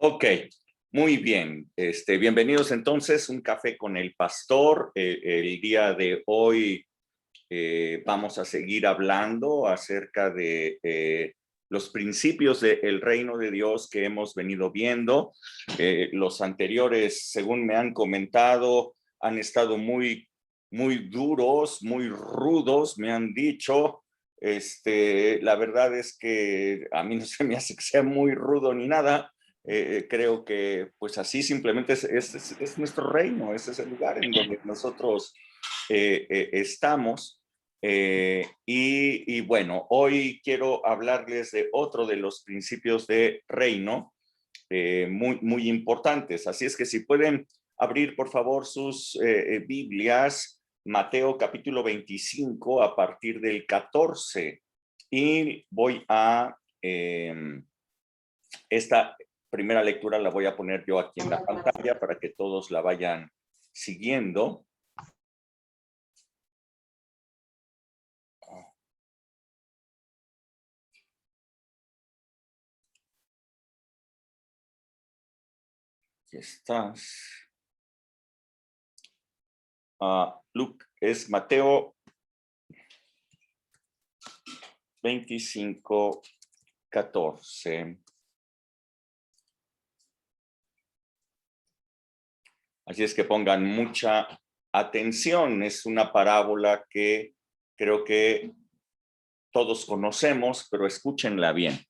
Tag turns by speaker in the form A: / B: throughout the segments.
A: Ok, muy bien. Bienvenidos entonces, un café con el pastor. El día de hoy vamos a seguir hablando acerca de los principios del reino de Dios que hemos venido viendo. Los anteriores, según me han comentado, han estado muy duros, muy rudos, me han dicho. La verdad es que a mí no se me hace que sea muy rudo ni nada. Creo que pues así simplemente es nuestro reino, ese es el lugar en donde nosotros estamos. Y bueno, hoy quiero hablarles de otro de los principios de reino muy importantes. Así es que si pueden abrir por favor sus Biblias, Mateo capítulo 25 a partir del 14. Y voy a esta primera lectura la voy a poner yo aquí en la pantalla para que todos la vayan siguiendo. Aquí estás. Luke, es Mateo 25, 14. Así es que pongan mucha atención. Es una parábola que creo que todos conocemos, pero escúchenla bien.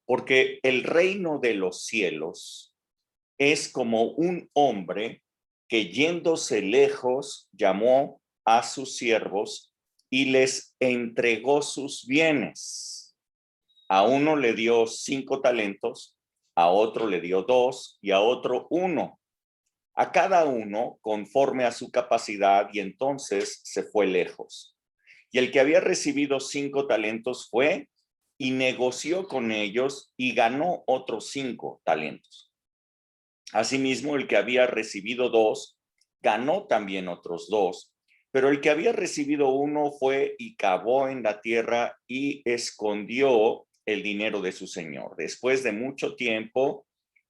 A: Porque el reino de los cielos es como un hombre que yéndose lejos llamó a sus siervos y les entregó sus bienes. A uno le dio 5 talentos, a otro le dio 2 y a otro 1. A cada uno conforme a su capacidad, y entonces se fue lejos. Y el que había recibido 5 talentos fue y negoció con ellos y ganó otros 5 talentos. Asimismo, el que había recibido 2 ganó también otros 2, pero el que había recibido 1 fue y cavó en la tierra y escondió el dinero de su señor. Después de mucho tiempo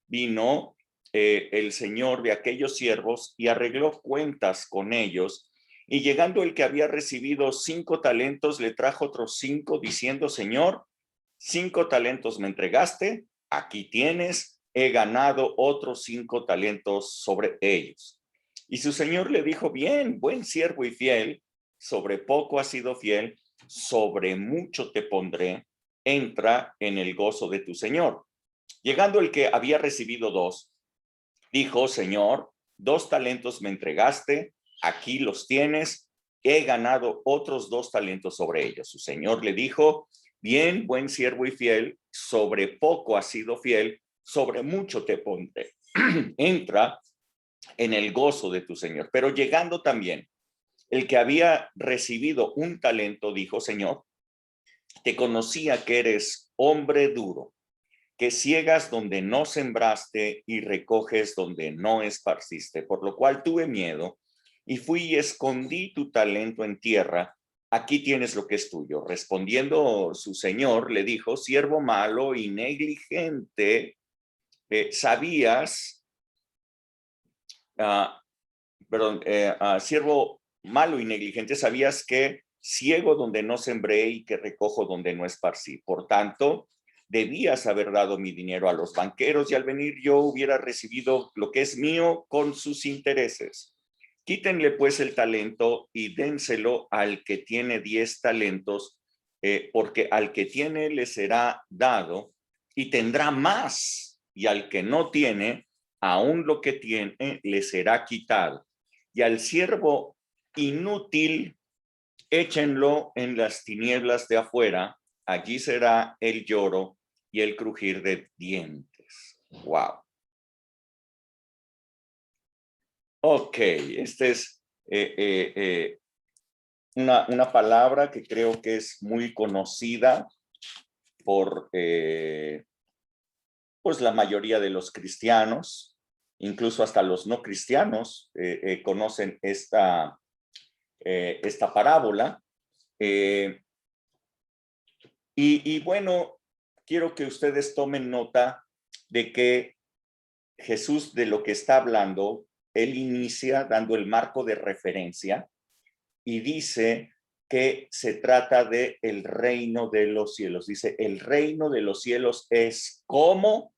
A: vino el señor de aquellos siervos y arregló cuentas con ellos. Y llegando el que había recibido 5 talentos, le trajo otros 5, diciendo: Señor, 5 talentos me entregaste, aquí tienes, he ganado otros 5 talentos sobre ellos. Y su señor le dijo: bien, buen siervo y fiel, sobre poco has sido fiel, sobre mucho te pondré, entra en el gozo de tu señor. Llegando el que había recibido 2, dijo: Señor, 2 talentos me entregaste, aquí los tienes, he ganado otros 2 talentos sobre ellos. Su señor le dijo: bien, buen siervo y fiel, sobre poco has sido fiel, sobre mucho te pondré. Entra en el gozo de tu señor. Pero llegando también el que había recibido 1 talento, dijo: Señor, te conocía que eres hombre duro, que ciegas donde no sembraste y recoges donde no esparciste, por lo cual tuve miedo y fui y escondí tu talento en tierra. Aquí tienes lo que es tuyo. Respondiendo su señor, le dijo: siervo malo y negligente, sabías, siervo malo y negligente, sabías que ciego donde no sembré y que recojo donde no esparcí. Por tanto, debías haber dado mi dinero a los banqueros y al venir yo hubiera recibido lo que es mío con sus intereses. Quítenle pues el talento y dénselo al que tiene 10 talentos, porque al que tiene le será dado y tendrá más, y al que no tiene, aún lo que tiene le será quitado. Y al siervo inútil, échenlo en las tinieblas de afuera, allí será el lloro y el crujir de dientes. Wow. Ok, esta es una palabra que creo que es muy conocida por pues la mayoría de los cristianos, incluso hasta los no cristianos conocen esta parábola. Y bueno, quiero que ustedes tomen nota de que Jesús de lo que está hablando, él inicia dando el marco de referencia y dice que se trata de el reino de los cielos. Dice, el reino de los cielos es como,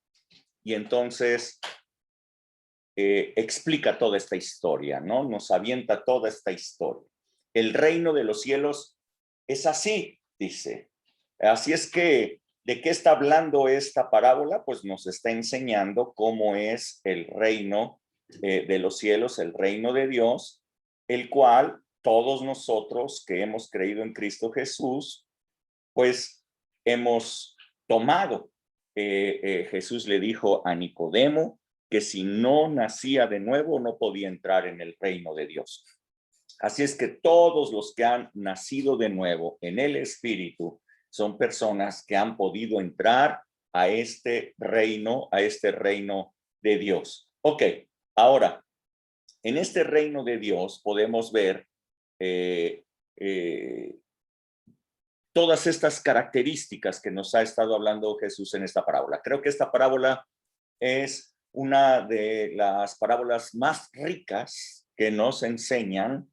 A: y entonces explica toda esta historia, ¿no? Nos avienta toda esta historia. El reino de los cielos es así, dice. Así es que, ¿de qué está hablando esta parábola? Pues nos está enseñando cómo es el reino de los cielos, el reino de Dios, el cual todos nosotros que hemos creído en Cristo Jesús, pues hemos tomado. Jesús le dijo a Nicodemo que si no nacía de nuevo no podía entrar en el reino de Dios. Así es que todos los que han nacido de nuevo en el Espíritu son personas que han podido entrar a este reino de Dios. Ok, ahora, en este reino de Dios podemos ver eh, eh, todas estas características que nos ha estado hablando Jesús en esta parábola. Creo que esta parábola es una de las parábolas más ricas que nos enseñan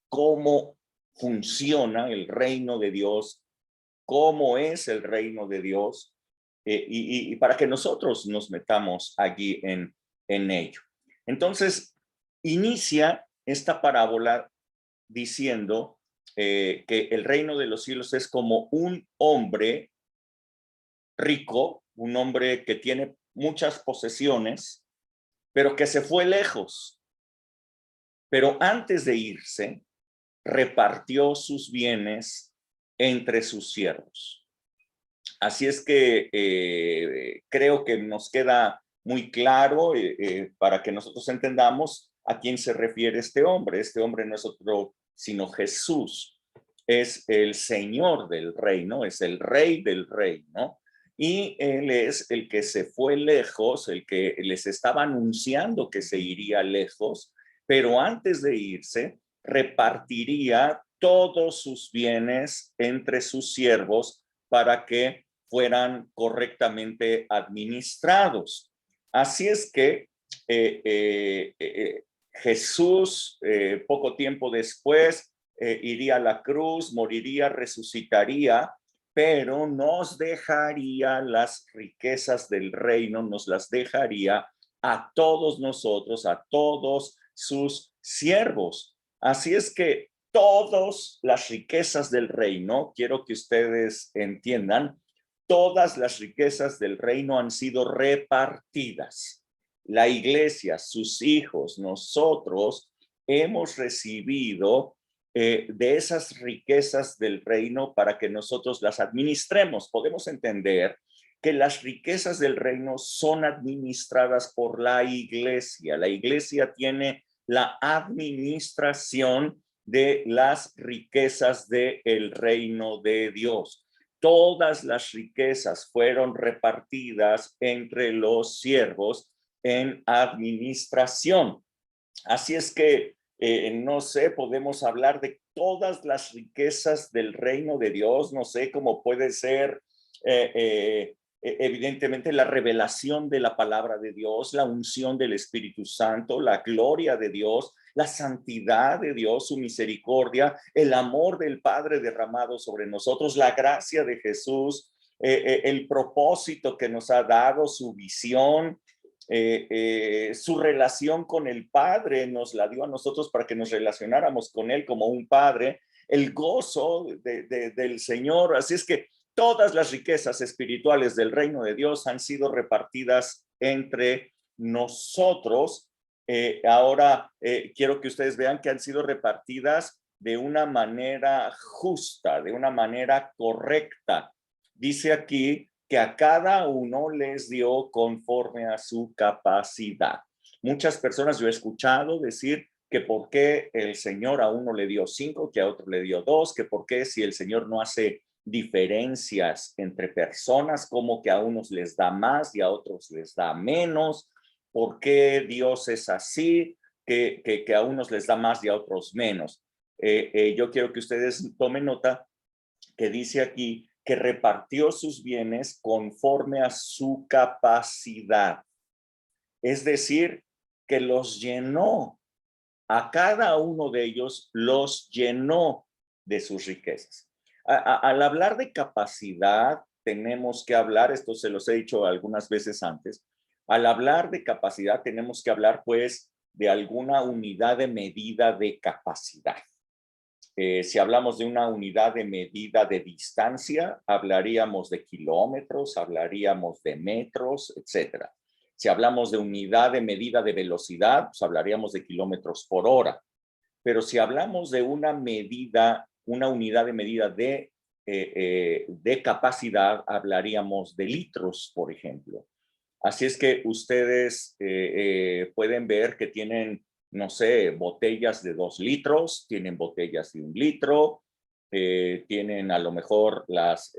A: cómo funciona el reino de Dios, cómo es el reino de Dios, y para que nosotros nos metamos allí en ello. Entonces, inicia esta parábola diciendo que el reino de los cielos es como un hombre rico, un hombre que tiene muchas posesiones, pero que se fue lejos. Pero antes de irse, repartió sus bienes entre sus siervos. Así es que creo que nos queda muy claro para que nosotros entendamos a quién se refiere este hombre. Este hombre no es otro sino Jesús. Es el Señor del reino, es el Rey del reino. Y él es el que se fue lejos, el que les estaba anunciando que se iría lejos, pero antes de irse, repartiría todos sus bienes entre sus siervos para que fueran correctamente administrados. Así es que Jesús, poco tiempo después, iría a la cruz, moriría, resucitaría, pero nos dejaría las riquezas del reino, nos las dejaría a todos nosotros, a todos sus siervos. Así es que todas las riquezas del reino, quiero que ustedes entiendan, todas las riquezas del reino han sido repartidas. La iglesia, sus hijos, nosotros hemos recibido de esas riquezas del reino para que nosotros las administremos. Podemos entender que las riquezas del reino son administradas por la iglesia. La iglesia tiene la administración de las riquezas del reino de Dios. Todas las riquezas fueron repartidas entre los siervos en administración. Así es que, no sé, podemos hablar de todas las riquezas del reino de Dios, no sé cómo puede ser evidentemente la revelación de la palabra de Dios, la unción del Espíritu Santo, la gloria de Dios, la santidad de Dios, su misericordia, el amor del Padre derramado sobre nosotros, la gracia de Jesús, el propósito que nos ha dado, su visión, su relación con el Padre nos la dio a nosotros para que nos relacionáramos con Él como un Padre, el gozo del Señor. Así es que todas las riquezas espirituales del reino de Dios han sido repartidas entre nosotros. Ahora quiero que ustedes vean que han sido repartidas de una manera justa, de una manera correcta. Dice aquí que a cada uno les dio conforme a su capacidad. Muchas personas yo he escuchado decir que por qué el Señor a uno le dio 5, que a otro le dio 2, que por qué si el Señor no hace diferencias entre personas, como que a unos les da más y a otros les da menos, por qué Dios es así, que a unos les da más y a otros menos. Yo quiero que ustedes tomen nota que dice aquí que repartió sus bienes conforme a su capacidad. Es decir, que los llenó. A cada uno de ellos los llenó de sus riquezas. Al hablar de capacidad, tenemos que hablar, esto se los he dicho algunas veces antes, al hablar de capacidad tenemos que hablar pues de alguna unidad de medida de capacidad. Si hablamos de una unidad de medida de distancia, hablaríamos de kilómetros, hablaríamos de metros, etcétera. Si hablamos de unidad de medida de velocidad, pues hablaríamos de kilómetros por hora. Pero si hablamos de una medida, una unidad de medida de capacidad, hablaríamos de litros, por ejemplo. Así es que ustedes pueden ver que tienen, no sé, botellas de 2 litros, tienen botellas de 1 litro, tienen a lo mejor las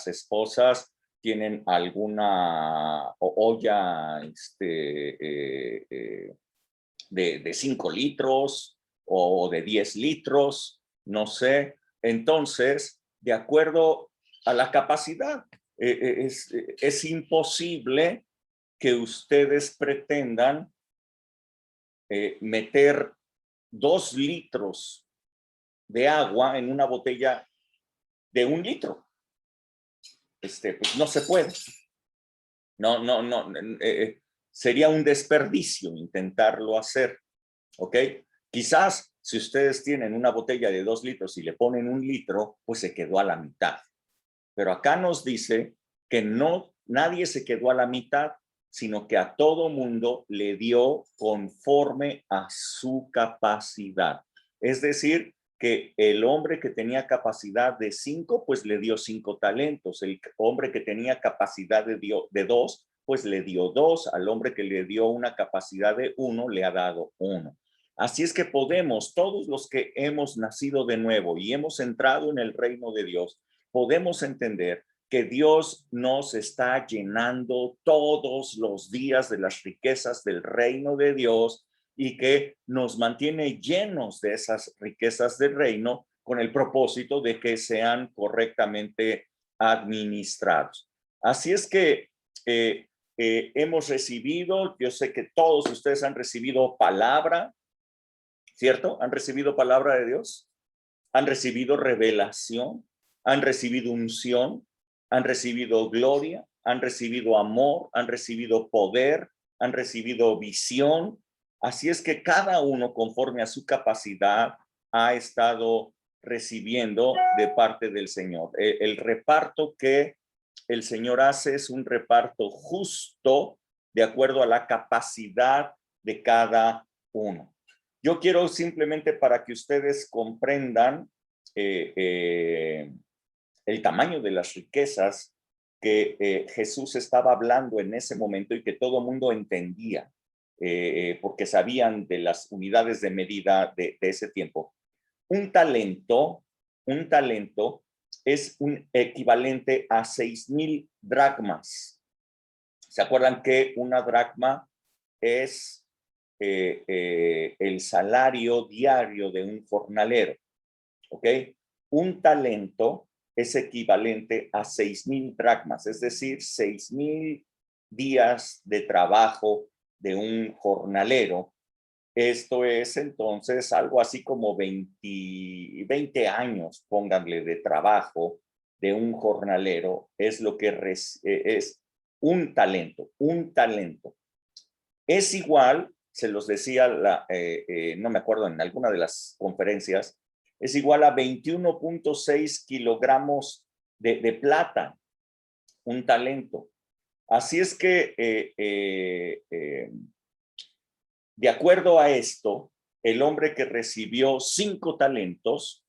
A: esposas, tienen alguna olla de 5 litros o de 10 litros, no sé. Entonces, de acuerdo a la capacidad, es imposible que ustedes pretendan meter 2 litros de agua en una botella de 1 litro. Pues no se puede. No, sería un desperdicio intentarlo hacer, ¿ok? Quizás si ustedes tienen una botella de 2 litros y le ponen 1 litro, pues se quedó a la mitad. Pero acá nos dice que no, nadie se quedó a la mitad, sino que a todo mundo le dio conforme a su capacidad. Es decir, que el hombre que tenía capacidad de 5, pues le dio 5 talentos. El hombre que tenía capacidad de 2, pues le dio 2. Al hombre que le dio una capacidad de 1, le ha dado 1. Así es que podemos, todos los que hemos nacido de nuevo y hemos entrado en el reino de Dios, podemos entender que Dios nos está llenando todos los días de las riquezas del reino de Dios y que nos mantiene llenos de esas riquezas del reino con el propósito de que sean correctamente administrados. Así es que hemos recibido, yo sé que todos ustedes han recibido palabra, ¿cierto? ¿Han recibido palabra de Dios? ¿Han recibido revelación? ¿Han recibido unción? ¿Han recibido gloria? ¿Han recibido amor? ¿Han recibido poder? ¿Han recibido visión? Así es que cada uno, conforme a su capacidad, ha estado recibiendo de parte del Señor. El reparto que el Señor hace es un reparto justo de acuerdo a la capacidad de cada uno. Yo quiero simplemente para que ustedes comprendan el tamaño de las riquezas que Jesús estaba hablando en ese momento y que todo el mundo entendía, porque sabían de las unidades de medida de ese tiempo. Un talento es un equivalente a 6,000 dracmas. ¿Se acuerdan que una dracma es el salario diario de un jornalero? ¿Ok? Un talento es equivalente a 6,000 dracmas, es decir, 6,000 días de trabajo de un jornalero. Esto es entonces algo así como 20 años, pónganle, de trabajo de un jornalero, es lo que es un talento, un talento. Es igual, se los decía, no me acuerdo, en alguna de las conferencias, es igual a 21.6 kilogramos de plata, un talento. Así es que, de acuerdo a esto, el hombre que recibió 5 talentos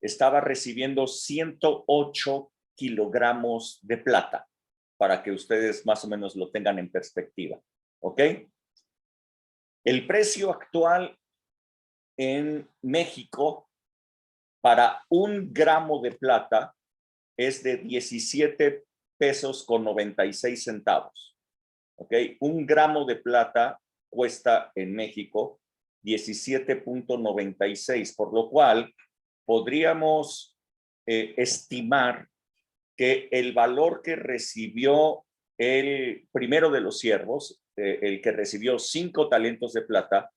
A: estaba recibiendo 108 kilogramos de plata, para que ustedes más o menos lo tengan en perspectiva. ¿Ok? El precio actual en México para 1 gramo de plata es de 17 pesos con 96 centavos. ¿Ok? 1 gramo de plata cuesta en México 17.96, por lo cual podríamos estimar que el valor que recibió el primero de los siervos, el que recibió 5 talentos de plata,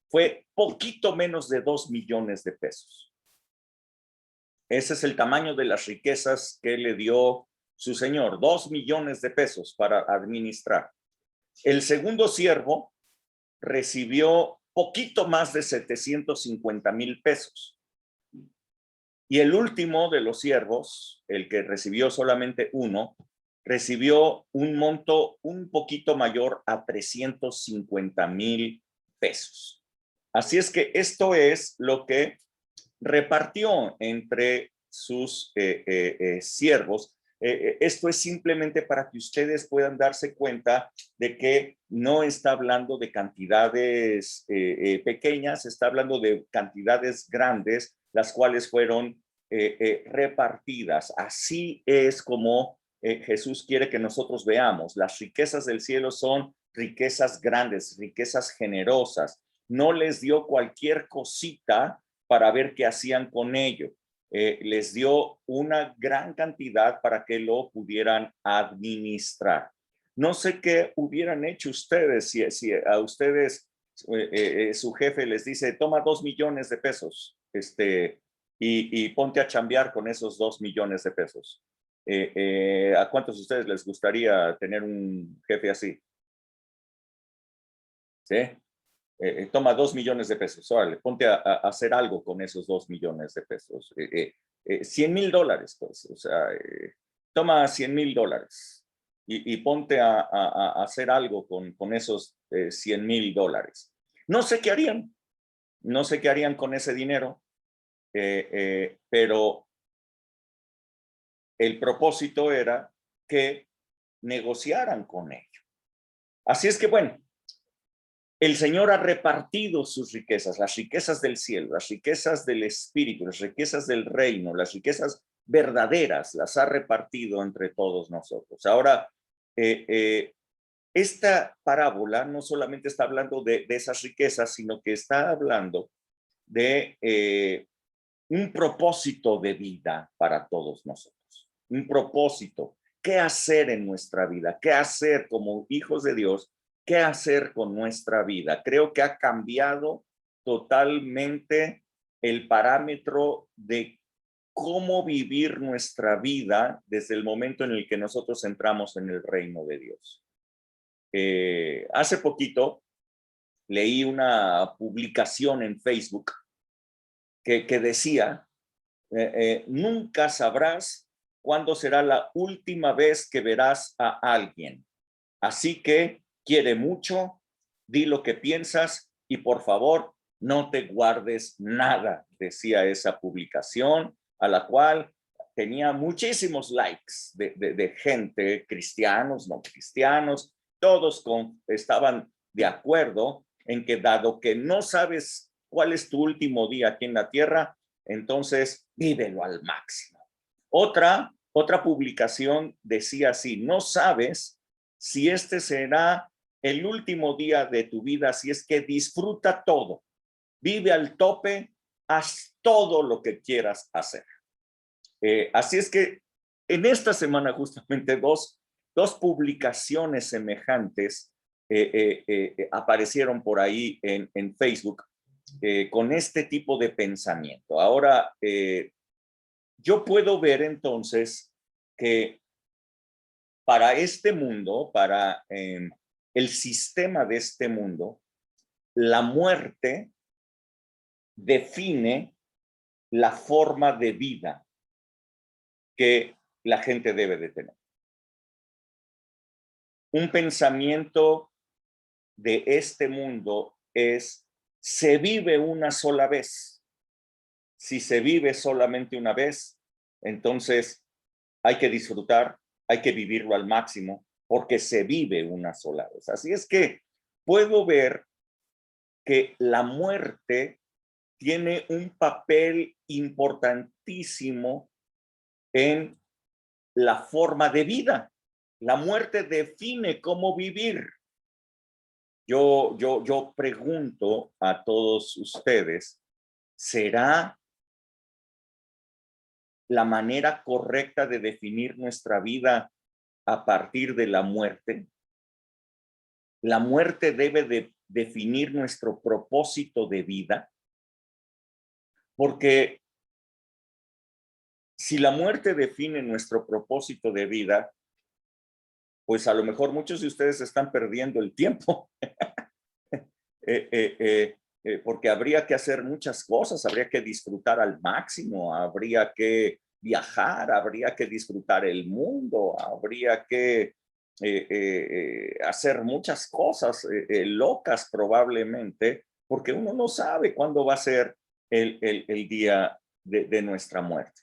A: fue poquito menos de 2 millones de pesos. Ese es el tamaño de las riquezas que le dio su señor, 2 millones de pesos para administrar. El segundo siervo recibió poquito más de 750,000 pesos. Y el último de los siervos, el que recibió solamente uno, recibió un monto un poquito mayor a 350,000 pesos. Así es que esto es lo que repartió entre sus siervos. Esto es simplemente para que ustedes puedan darse cuenta de que no está hablando de cantidades pequeñas, está hablando de cantidades grandes, las cuales fueron repartidas. Así es como Jesús quiere que nosotros veamos. Las riquezas del cielo son riquezas grandes, riquezas generosas. No les dio cualquier cosita para ver qué hacían con ello. Les dio una gran cantidad para que lo pudieran administrar. No sé qué hubieran hecho ustedes si a ustedes su jefe les dice, toma 2 millones de pesos y ponte a chambear con esos 2 millones de pesos. ¿A cuántos de ustedes les gustaría tener un jefe así? ¿Sí? Toma 2 millones de pesos, órale, ponte a hacer algo con esos 2 millones de pesos. $100,000, pues, o sea, toma $100,000 y ponte a hacer algo con esos $100,000. No sé qué harían, no sé qué harían con ese dinero, pero el propósito era que negociaran con ello. Así es que, bueno, el Señor ha repartido sus riquezas, las riquezas del cielo, las riquezas del Espíritu, las riquezas del reino, las riquezas verdaderas, las ha repartido entre todos nosotros. Ahora, esta parábola no solamente está hablando de esas riquezas, sino que está hablando de un propósito de vida para todos nosotros. Un propósito. ¿Qué hacer en nuestra vida? ¿Qué hacer como hijos de Dios? ¿Qué hacer con nuestra vida? Creo que ha cambiado totalmente el parámetro de cómo vivir nuestra vida desde el momento en el que nosotros entramos en el reino de Dios. Hace poquito leí una publicación en Facebook que decía, nunca sabrás cuándo será la última vez que verás a alguien. Así que quiere mucho, di lo que piensas y por favor no te guardes nada, decía esa publicación, a la cual tenía muchísimos likes de gente, cristianos, no cristianos, todos estaban de acuerdo en que dado que no sabes cuál es tu último día aquí en la tierra, entonces vívelo al máximo. Otra publicación decía así, no sabes si este será el último día de tu vida, si es que disfruta todo, vive al tope, haz todo lo que quieras hacer. Así es que en esta semana justamente dos publicaciones semejantes aparecieron por ahí en Facebook con este tipo de pensamiento. Ahora, yo puedo ver entonces que para este mundo, para el sistema de este mundo, la muerte define la forma de vida que la gente debe de tener. Un pensamiento de este mundo es, se vive una sola vez. Si se vive solamente una vez, entonces hay que disfrutar, hay que vivirlo al máximo, porque se vive una sola vez. Así es que puedo ver que la muerte tiene un papel importantísimo en la forma de vida. La muerte define cómo vivir. Yo pregunto a todos ustedes, ¿será la manera correcta de definir nuestra vida a partir de la muerte? la muerte debe de definir nuestro propósito de vida, porque si la muerte define nuestro propósito de vida, pues a lo mejor muchos de ustedes están perdiendo el tiempo, porque habría que hacer muchas cosas, habría que disfrutar al máximo, habría que viajar, habría que disfrutar el mundo, habría que hacer muchas cosas locas probablemente, porque uno no sabe cuándo va a ser el día de nuestra muerte.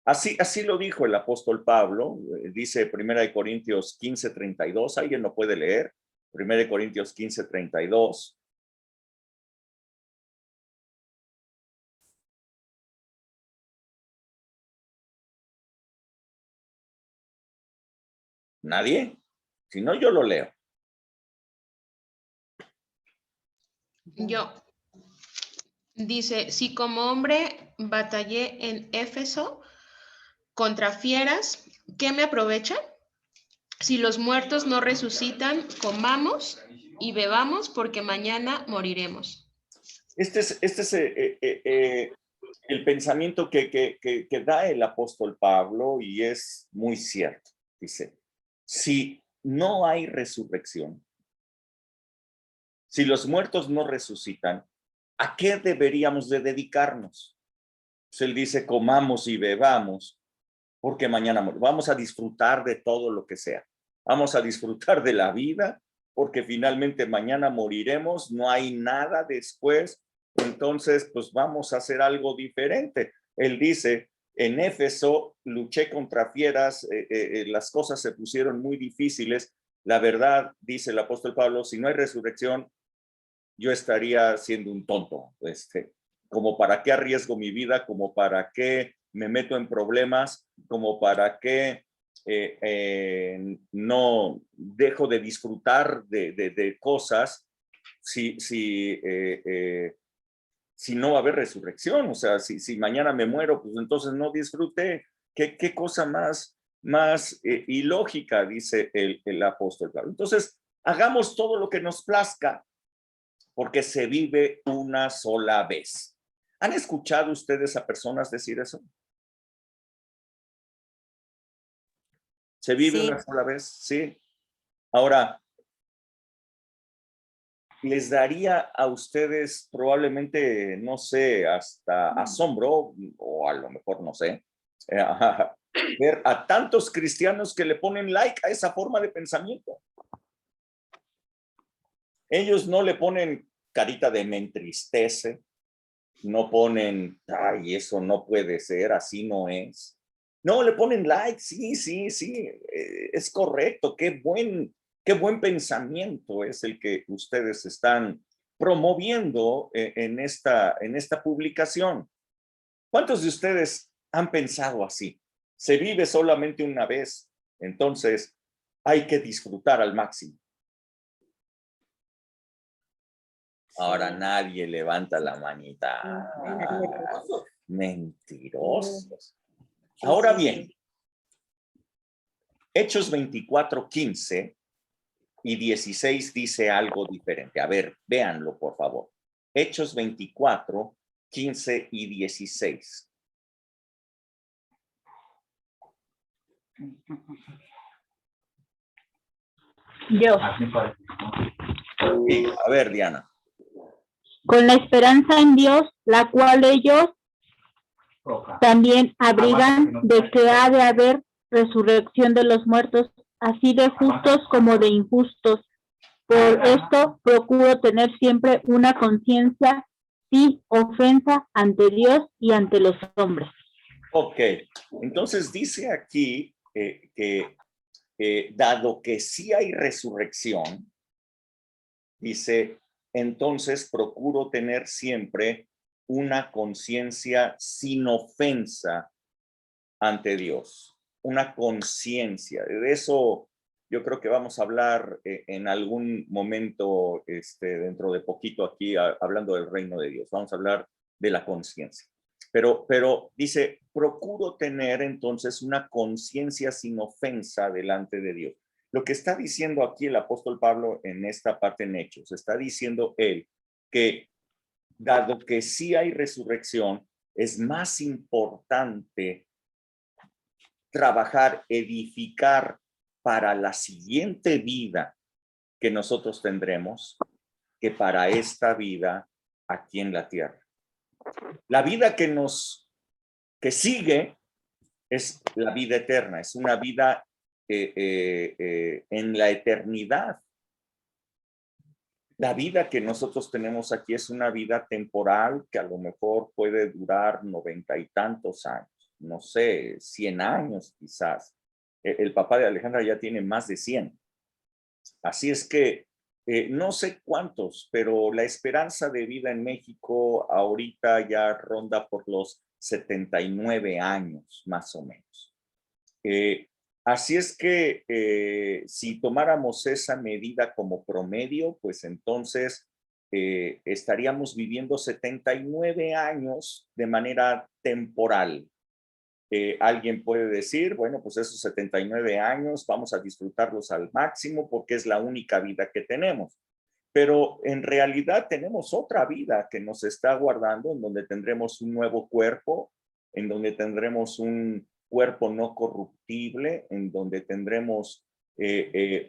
A: Así lo dijo el apóstol Pablo, dice 1 Corintios 15:32, ¿alguien lo puede leer? 1 Corintios 15:32. ¿Nadie? Si no, yo lo leo.
B: Yo. Dice, si como hombre batallé en Éfeso contra fieras, ¿qué me aprovecha? Si los muertos no resucitan, comamos y bebamos porque mañana moriremos.
A: Este es el pensamiento que da el apóstol Pablo y es muy cierto. Dice, si no hay resurrección, si los muertos no resucitan, ¿a qué deberíamos de dedicarnos? Pues él dice, comamos y bebamos, porque mañana vamos a disfrutar de todo lo que sea. Vamos a disfrutar de la vida, porque finalmente mañana moriremos, no hay nada después, entonces pues vamos a hacer algo diferente. Él dice, en Éfeso luché contra fieras, las cosas se pusieron muy difíciles. La verdad, dice el apóstol Pablo, si no hay resurrección, yo estaría siendo un tonto. Como para qué arriesgo mi vida, como para qué me meto en problemas, como para qué no dejo de disfrutar de cosas si no va a haber resurrección. O sea, si mañana me muero, pues entonces no disfruté. ¿Qué cosa más ilógica, dice el apóstol Pablo? Entonces, hagamos todo lo que nos plazca, porque se vive una sola vez. ¿Han escuchado ustedes a personas decir eso? ¿Se vive una sola vez? Sí. Ahora, les daría a ustedes probablemente, no sé, hasta asombro, o a lo mejor no sé, ver a tantos cristianos que le ponen like a esa forma de pensamiento. Ellos no le ponen carita de me entristece, no ponen, ay, eso no puede ser, así no es. No, le ponen like, sí, es correcto, qué buen pensamiento es el que ustedes están promoviendo en esta publicación. ¿Cuántos de ustedes han pensado así? Se vive solamente una vez, entonces hay que disfrutar al máximo. Ahora nadie levanta la manita. Mentirosos. Ahora bien, Hechos 24:15 y 16 dice algo diferente. A ver, véanlo, por favor. Hechos 24:15 y 16.
C: Yo,
A: Sí, a ver, Diana.
C: con la esperanza en Dios, la cual ellos también abrigan de que ha de haber resurrección de los muertos, así de justos como de injustos. Por esto procuro tener siempre una conciencia sin ofensa ante Dios y ante los hombres.
A: Ok, entonces dice aquí que dado que sí hay resurrección, dice, entonces procuro tener siempre una conciencia sin ofensa ante Dios, una conciencia. De eso yo creo que vamos a hablar en algún momento dentro de poquito aquí hablando del reino de Dios. Vamos a hablar de la conciencia. Pero dice, procuro tener entonces una conciencia sin ofensa delante de Dios. Lo que está diciendo aquí el apóstol Pablo en esta parte en Hechos, está diciendo él que dado que sí hay resurrección, es más importante trabajar, edificar para la siguiente vida que nosotros tendremos que para esta vida aquí en la tierra. La vida que sigue es la vida eterna, es una vida en la eternidad. La vida que nosotros tenemos aquí es una vida temporal que a lo mejor puede durar 90 y tantos años, no sé, 100 años quizás. El papá de Alejandra ya tiene más de 100. Así es que no sé cuántos, pero la esperanza de vida en México ahorita ya ronda por los 79 años, más o menos. Así es que si tomáramos esa medida como promedio, pues entonces estaríamos viviendo 79 años de manera temporal. Alguien puede decir, bueno, pues esos 79 años vamos a disfrutarlos al máximo porque es la única vida que tenemos. Pero en realidad tenemos otra vida que nos está aguardando, en donde tendremos un nuevo cuerpo, en donde tendremos un cuerpo no corruptible, en donde tendremos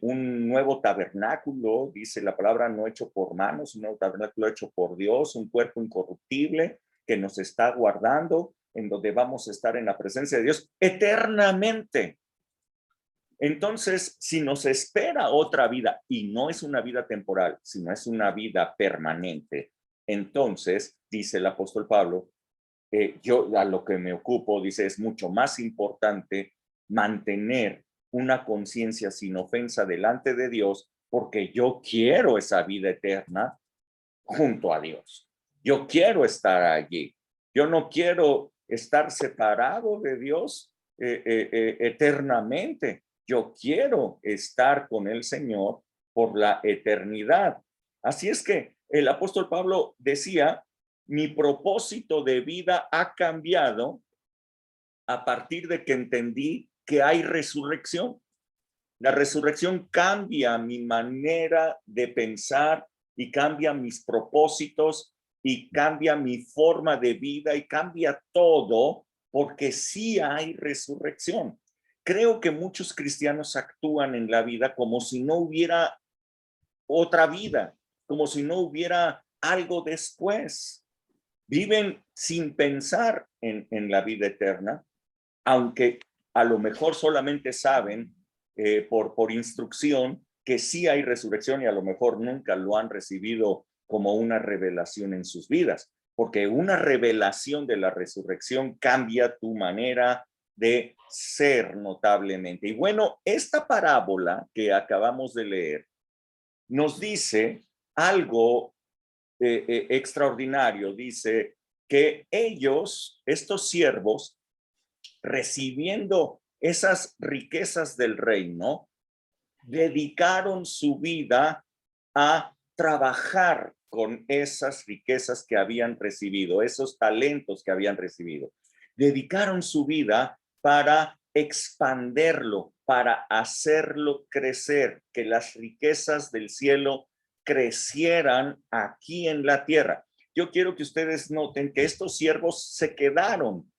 A: un nuevo tabernáculo, dice la palabra, no hecho por manos, un nuevo tabernáculo hecho por Dios, un cuerpo incorruptible que nos está guardando, en donde vamos a estar en la presencia de Dios eternamente. Entonces, si nos espera otra vida, y no es una vida temporal, sino es una vida permanente, entonces, dice el apóstol Pablo, yo a lo que me ocupo, dice, es mucho más importante mantener una conciencia sin ofensa delante de Dios, porque yo quiero esa vida eterna junto a Dios. Yo quiero estar allí. Yo no quiero estar separado de Dios eternamente. Yo quiero estar con el Señor por la eternidad. Así es que el apóstol Pablo decía, mi propósito de vida ha cambiado a partir de que entendí que hay resurrección. La resurrección cambia mi manera de pensar y cambia mis propósitos y cambia mi forma de vida y cambia todo porque sí hay resurrección. Creo que muchos cristianos actúan en la vida como si no hubiera otra vida, como si no hubiera algo después. Viven sin pensar en la vida eterna, aunque a lo mejor solamente saben por instrucción que sí hay resurrección y a lo mejor nunca lo han recibido como una revelación en sus vidas, porque una revelación de la resurrección cambia tu manera de ser notablemente. Y bueno, esta parábola que acabamos de leer nos dice algo extraordinario. Dice que ellos, estos siervos, recibiendo esas riquezas del reino, dedicaron su vida a trabajar con esas riquezas que habían recibido, esos talentos que habían recibido. Dedicaron su vida para expanderlo, para hacerlo crecer, que las riquezas del cielo crecieran aquí en la tierra. Yo quiero que ustedes noten que estos siervos se quedaron.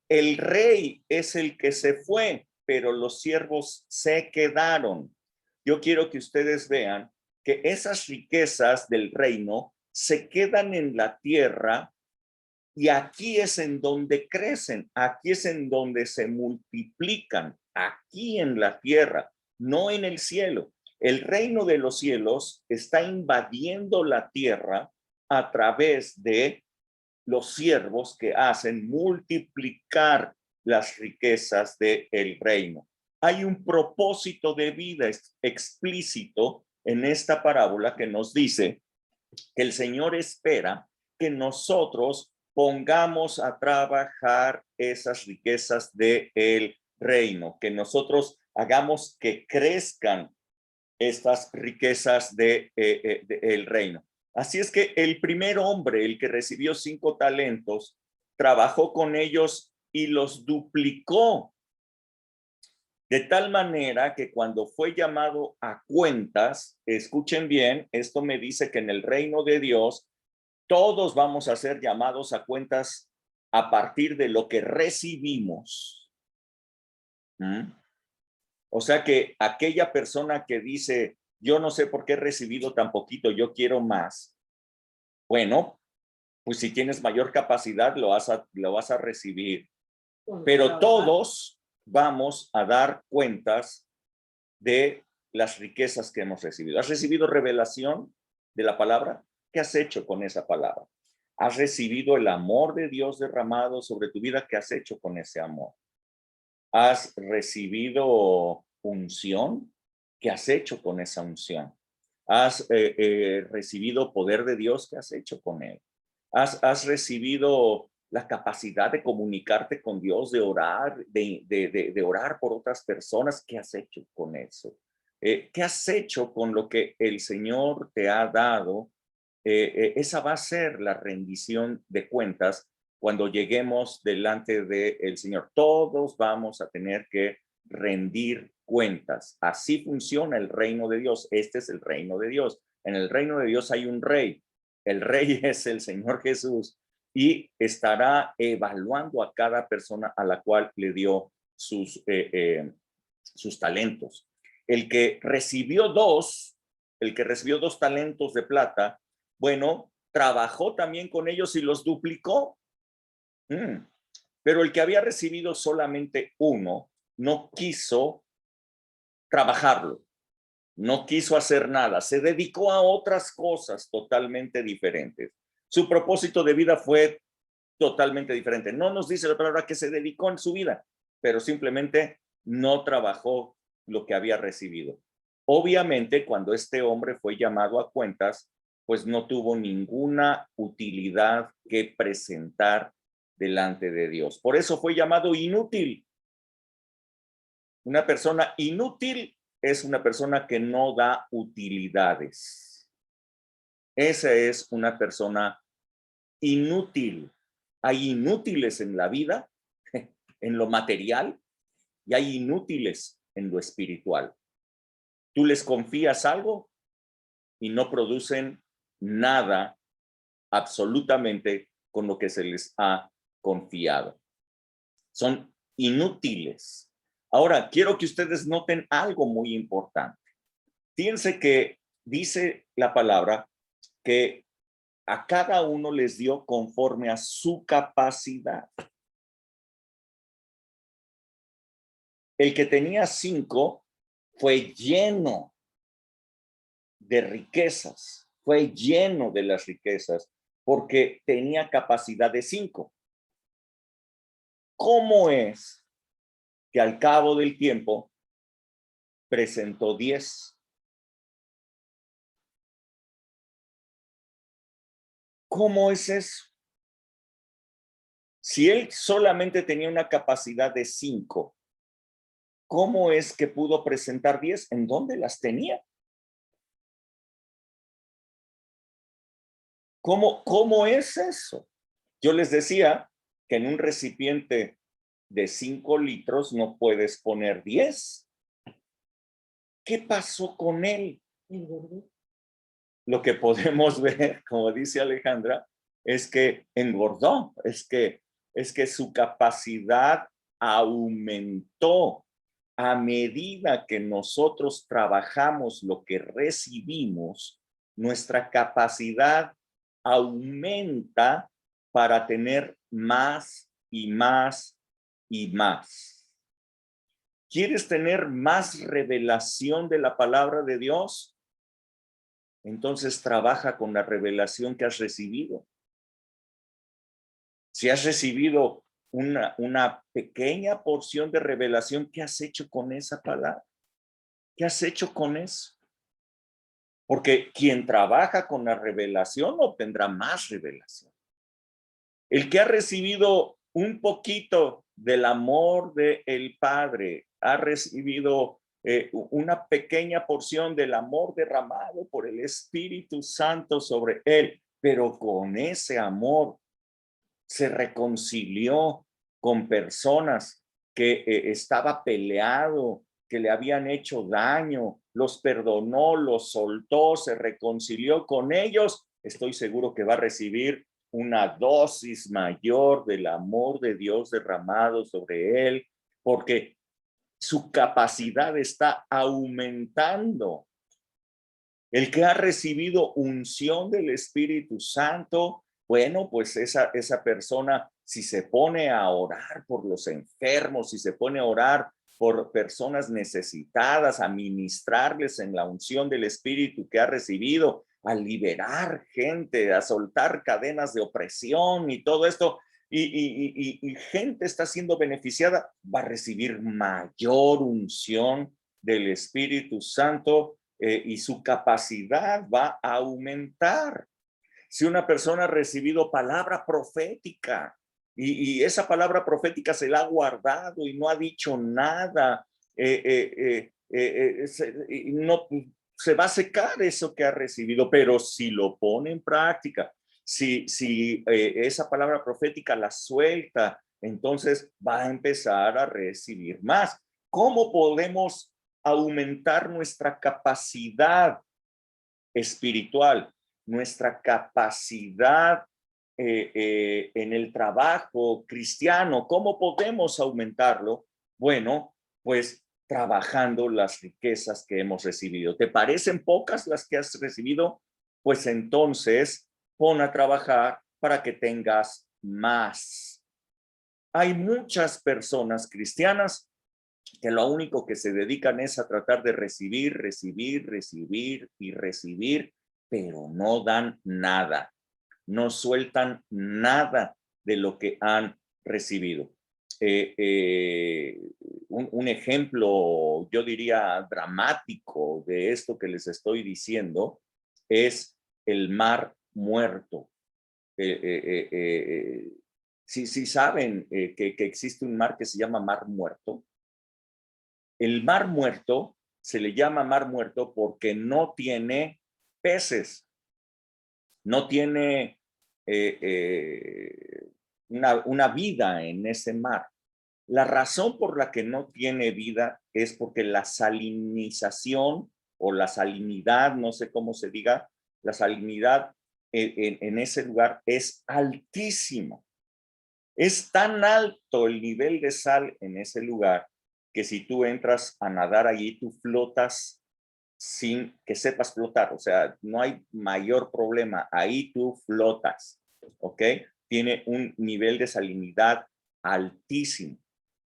A: El rey es el que se fue, pero los siervos se quedaron. Yo quiero que ustedes vean que esas riquezas del reino se quedan en la tierra y aquí es en donde crecen, aquí es en donde se multiplican, aquí en la tierra, no en el cielo. El reino de los cielos está invadiendo la tierra a través de los siervos que hacen multiplicar las riquezas del reino. Hay un propósito de vida explícito en esta parábola que nos dice que el Señor espera que nosotros pongamos a trabajar esas riquezas del reino, que nosotros hagamos que crezcan estas riquezas del reino. Así es que el primer hombre, el que recibió 5 talentos, trabajó con ellos y los duplicó. De tal manera que cuando fue llamado a cuentas, escuchen bien, esto me dice que en el reino de Dios todos vamos a ser llamados a cuentas a partir de lo que recibimos. O sea que aquella persona que dice, yo no sé por qué he recibido tan poquito, yo quiero más. Bueno, pues si tienes mayor capacidad lo vas a recibir. Pero todos vamos a dar cuentas de las riquezas que hemos recibido. ¿Has recibido revelación de la palabra? ¿Qué has hecho con esa palabra? ¿Has recibido el amor de Dios derramado sobre tu vida? ¿Qué has hecho con ese amor? ¿Has recibido unción? ¿Qué has hecho con esa unción? ¿Has recibido poder de Dios? ¿Qué has hecho con él? ¿Has recibido la capacidad de comunicarte con Dios, de orar, de orar por otras personas? ¿Qué has hecho con eso? ¿Qué has hecho con lo que el Señor te ha dado? Esa va a ser la rendición de cuentas cuando lleguemos delante del Señor. Todos vamos a tener que rendir cuentas. Así funciona el reino de Dios. Este es el reino de Dios. En el reino de Dios hay un rey. El rey es el Señor Jesús y estará evaluando a cada persona a la cual le dio sus talentos. El que recibió dos talentos de plata, bueno, trabajó también con ellos y los duplicó. Pero el que había recibido solamente uno no quiso trabajarlo, no quiso hacer nada, se dedicó a otras cosas totalmente diferentes. Su propósito de vida fue totalmente diferente. No nos dice la palabra que se dedicó en su vida, pero simplemente no trabajó lo que había recibido. Obviamente, cuando este hombre fue llamado a cuentas, pues no tuvo ninguna utilidad que presentar delante de Dios. Por eso fue llamado inútil. Una persona inútil es una persona que no da utilidades. Esa es una persona inútil. Hay inútiles en la vida, en lo material, y hay inútiles en lo espiritual. Tú les confías algo y no producen nada absolutamente con lo que se les ha confiado. Son inútiles. Ahora, quiero que ustedes noten algo muy importante. Fíjense que dice la palabra que a cada uno les dio conforme a su capacidad. El que tenía 5 fue lleno de riquezas, fue lleno de las riquezas porque tenía capacidad de 5. ¿Cómo es que al cabo del tiempo presentó 10? ¿Cómo es eso? Si él solamente tenía una capacidad de 5, ¿cómo es que pudo presentar 10? ¿En dónde las tenía? ¿Cómo es eso? Yo les decía que en un recipiente de 5 litros no puedes poner 10. ¿Qué pasó con él? Lo que podemos ver, como dice Alejandra, es que engordó, es que su capacidad aumentó. A medida que nosotros trabajamos lo que recibimos, nuestra capacidad aumenta para tener más y más y más. ¿Quieres tener más revelación de la palabra de Dios? Entonces trabaja con la revelación que has recibido. Si has recibido una pequeña porción de revelación, ¿qué has hecho con esa palabra? ¿Qué has hecho con eso? Porque quien trabaja con la revelación obtendrá más revelación. El que ha recibido un poquito del amor del Padre, ha recibido una pequeña porción del amor derramado por el Espíritu Santo sobre él, pero con ese amor se reconcilió con personas que estaba peleado, que le habían hecho daño, los perdonó, los soltó, se reconcilió con ellos, estoy seguro que va a recibir una dosis mayor del amor de Dios derramado sobre él, porque su capacidad está aumentando. El que ha recibido unción del Espíritu Santo, bueno, pues esa persona, si se pone a orar por los enfermos, si se pone a orar por personas necesitadas, a ministrarles en la unción del Espíritu que ha recibido, a liberar gente, a soltar cadenas de opresión y todo esto, y gente está siendo beneficiada, va a recibir mayor unción del Espíritu Santo y su capacidad va a aumentar. Si una persona ha recibido palabra profética y esa palabra profética se la ha guardado y no ha dicho nada, no se va a secar eso que ha recibido, pero si lo pone en práctica, si esa palabra profética la suelta, entonces va a empezar a recibir más. ¿Cómo podemos aumentar nuestra capacidad espiritual, nuestra capacidad en el trabajo cristiano? ¿Cómo podemos aumentarlo? Bueno, pues trabajando las riquezas que hemos recibido. ¿Te parecen pocas las que has recibido? Pues entonces pon a trabajar para que tengas más. Hay muchas personas cristianas que lo único que se dedican es a tratar de recibir, recibir, recibir y recibir, pero no dan nada, no sueltan nada de lo que han recibido. Un ejemplo, yo diría, dramático de esto que les estoy diciendo es el Mar Muerto. Sí saben que existe un mar que se llama Mar Muerto. El Mar Muerto se le llama Mar Muerto porque no tiene peces, no tiene una vida en ese mar. La razón por la que no tiene vida es porque la salinización o la salinidad, no sé cómo se diga, la salinidad en ese lugar es altísimo. Es tan alto el nivel de sal en ese lugar que si tú entras a nadar allí, tú flotas sin que sepas flotar. O sea, no hay mayor problema. Ahí tú flotas, ¿ok? Tiene un nivel de salinidad altísimo.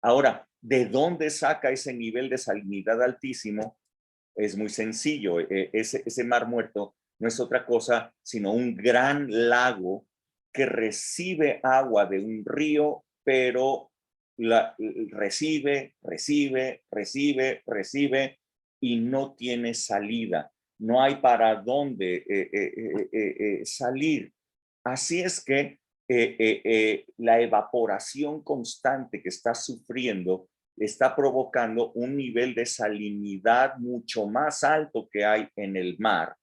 A: Ahora, ¿de dónde saca ese nivel de salinidad altísimo? Es muy sencillo. Ese Mar Muerto no es otra cosa sino un gran lago que recibe agua de un río, pero recibe y no tiene salida. No hay para dónde salir. Así es que la evaporación constante que está sufriendo está provocando un nivel de salinidad mucho más alto que hay en el mar,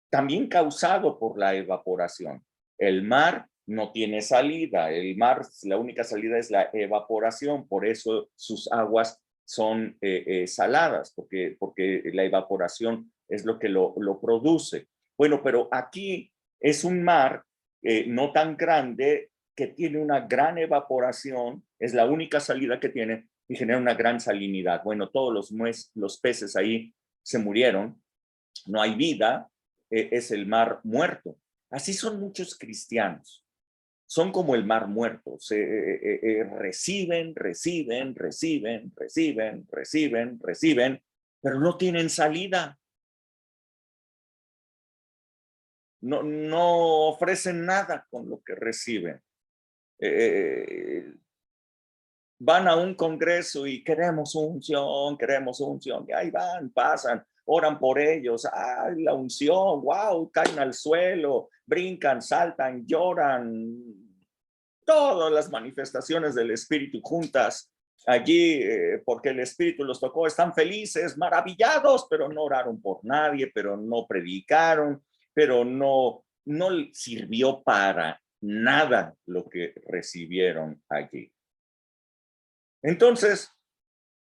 A: también causado por la evaporación. El mar no tiene salida, el mar, la única salida es la evaporación, por eso sus aguas son saladas, porque la evaporación es lo que lo produce. Bueno, pero aquí es un mar no tan grande que tiene una gran evaporación, es la única salida que tiene y genera una gran salinidad. Bueno, todos los peces ahí se murieron, no hay vida, es el Mar Muerto. Así son muchos cristianos. Son como el Mar Muerto. Reciben, pero no tienen salida. No ofrecen nada con lo que reciben. Van a un congreso y queremos unción, y ahí van, pasan, oran por ellos, ¡ay, la unción! ¡Wow! Caen al suelo, brincan, saltan, lloran, todas las manifestaciones del Espíritu juntas allí, porque el Espíritu los tocó, están felices, maravillados, pero no oraron por nadie, pero no predicaron, pero no sirvió para nada lo que recibieron allí. Entonces,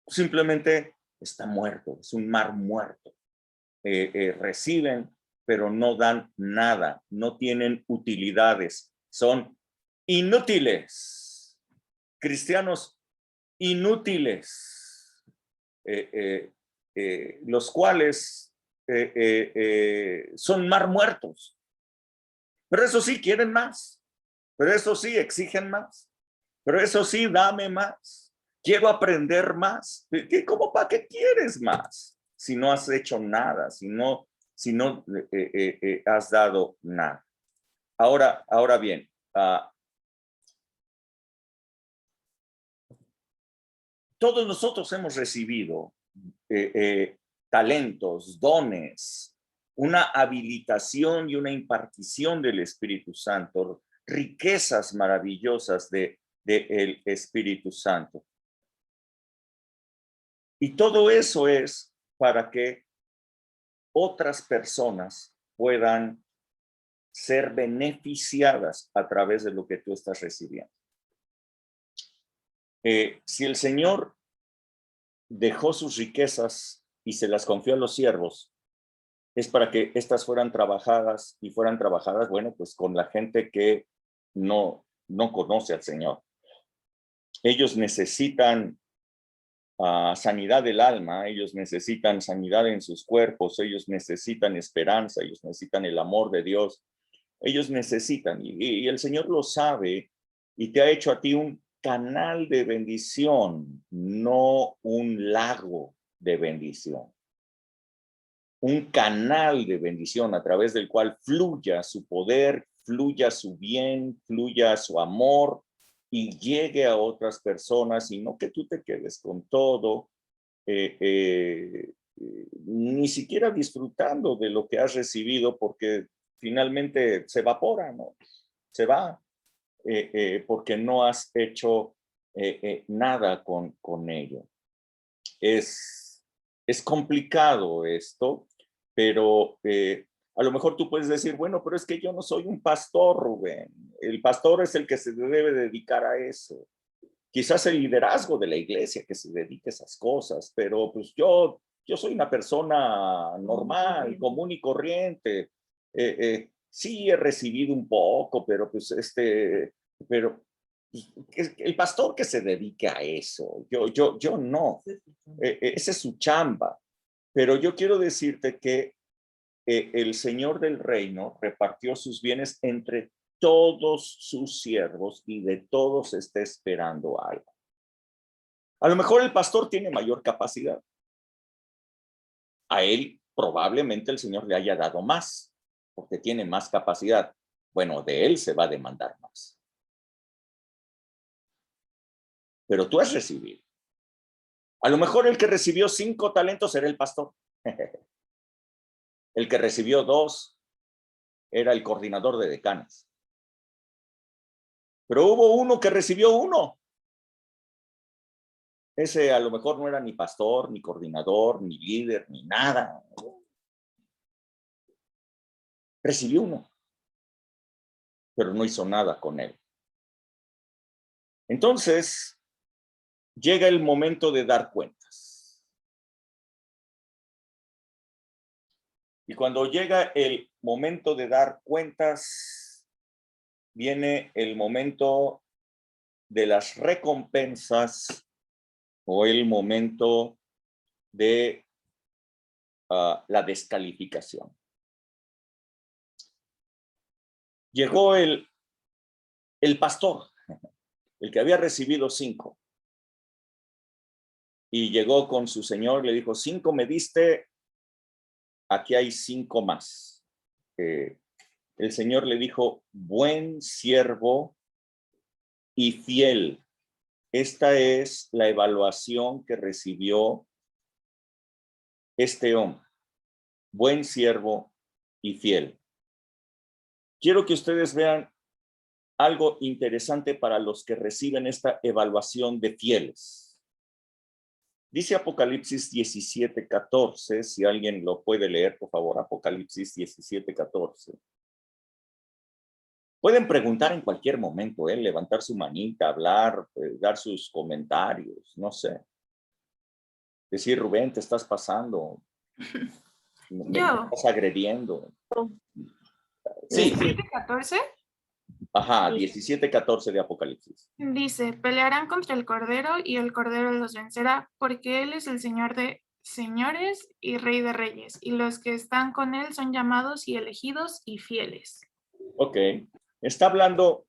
A: simplemente está muerto, es un mar muerto. Reciben, pero no dan nada, no tienen utilidades, son inútiles, cristianos inútiles, los cuales son mar muertos. Pero eso sí, quieren más, pero eso sí, exigen más, pero eso sí, dame más, quiero aprender más. ¿Cómo para qué quieres más? Si no has hecho nada, si no has dado nada. Ahora bien, todos nosotros hemos recibido talentos, dones, una habilitación y una impartición del Espíritu Santo, riquezas maravillosas del Espíritu Santo. Y todo eso es para que otras personas puedan ser beneficiadas a través de lo que tú estás recibiendo. Si el Señor dejó sus riquezas y se las confió a los siervos, es para que estas fueran trabajadas, bueno, pues con la gente que no conoce al Señor. Ellos necesitan sanidad del alma, ellos necesitan sanidad en sus cuerpos, ellos necesitan esperanza, ellos necesitan el amor de Dios, ellos necesitan, y el Señor lo sabe, y te ha hecho a ti un canal de bendición, no un lago de bendición. Un canal de bendición a través del cual fluya su poder, fluya su bien, fluya su amor y llegue a otras personas, y no que tú te quedes con todo, ni siquiera disfrutando de lo que has recibido, porque finalmente se evapora, ¿no? Se va, porque no has hecho nada con ello. Es complicado esto, pero a lo mejor tú puedes decir, bueno, pero es que yo no soy un pastor, Rubén. El pastor es el que se debe dedicar a eso. Quizás el liderazgo de la iglesia que se dedique a esas cosas, pero pues yo soy una persona normal, común y corriente. Sí he recibido un poco, pero pues pero el pastor que se dedique a eso, yo no. Esa es su chamba. Pero yo quiero decirte que el Señor del reino repartió sus bienes entre todos sus siervos y de todos está esperando algo. A lo mejor el pastor tiene mayor capacidad. A él probablemente el Señor le haya dado más, porque tiene más capacidad. Bueno, de él se va a demandar más. Pero tú has recibido. A lo mejor el que recibió 5 talentos era el pastor. El que recibió 2 era el coordinador de decanes. Pero hubo uno que recibió 1. Ese a lo mejor no era ni pastor, ni coordinador, ni líder, ni nada. Recibió 1, pero no hizo nada con él. Entonces, llega el momento de dar cuentas. Y cuando llega el momento de dar cuentas, viene el momento de las recompensas o el momento de la descalificación. Llegó el pastor, el que había recibido 5, y llegó con su señor, le dijo, 5 me diste, aquí hay 5 más. El Señor le dijo, buen siervo y fiel. Esta es la evaluación que recibió este hombre. Buen siervo y fiel. Quiero que ustedes vean algo interesante para los que reciben esta evaluación de fieles. Dice Apocalipsis 17:14, si alguien lo puede leer, por favor, Apocalipsis 17:14. Pueden preguntar en cualquier momento, levantar su manita, hablar, dar sus comentarios, no sé. Decir, Rubén, te estás pasando, me estás agrediendo. Sí.
D: 17:14
A: Ajá, 17:14 de Apocalipsis.
D: dice, pelearán contra el Cordero y el Cordero los vencerá, porque Él es el Señor de señores y Rey de reyes, y los que están con Él son llamados y elegidos y fieles.
A: Ok, está hablando